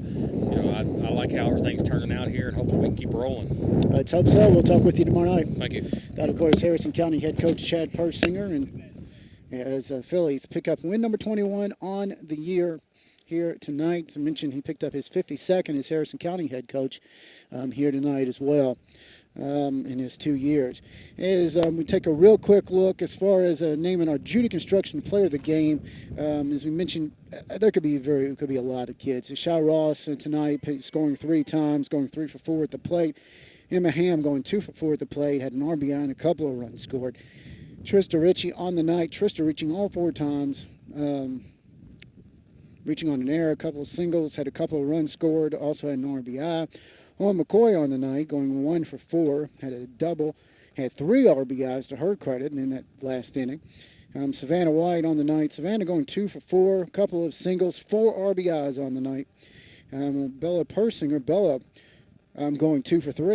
I like how everything's turning out here, and hopefully we can keep rolling. Let's hope so. We'll talk with you tomorrow night. Thank you. That, of course, Harrison County head coach Chad Persinger, and as Fillies pick up win number 21 on the year here tonight. As I mentioned, he picked up his 52nd as Harrison County head coach here tonight as well. In his 2 years. As we take a real quick look as far as naming our Judy Construction Player of the Game, as we mentioned, there could be a lot of kids. Shaw Ross tonight scoring 3 times, going 3 for 4 at the plate. Emma Ham going 2 for 4 at the plate, had an RBI and a couple of runs scored. Trista Ritchie on the night. Trista reaching all 4 times, reaching on an error, a couple of singles, had a couple of runs scored, also had an RBI. Owen McCoy on the night, going 1 for 4, had a double, had 3 RBIs to her credit in that last inning. Savannah White on the night. Savannah going 2 for 4, a couple of singles, 4 RBIs on the night. Bella Persinger, going 2 for 3.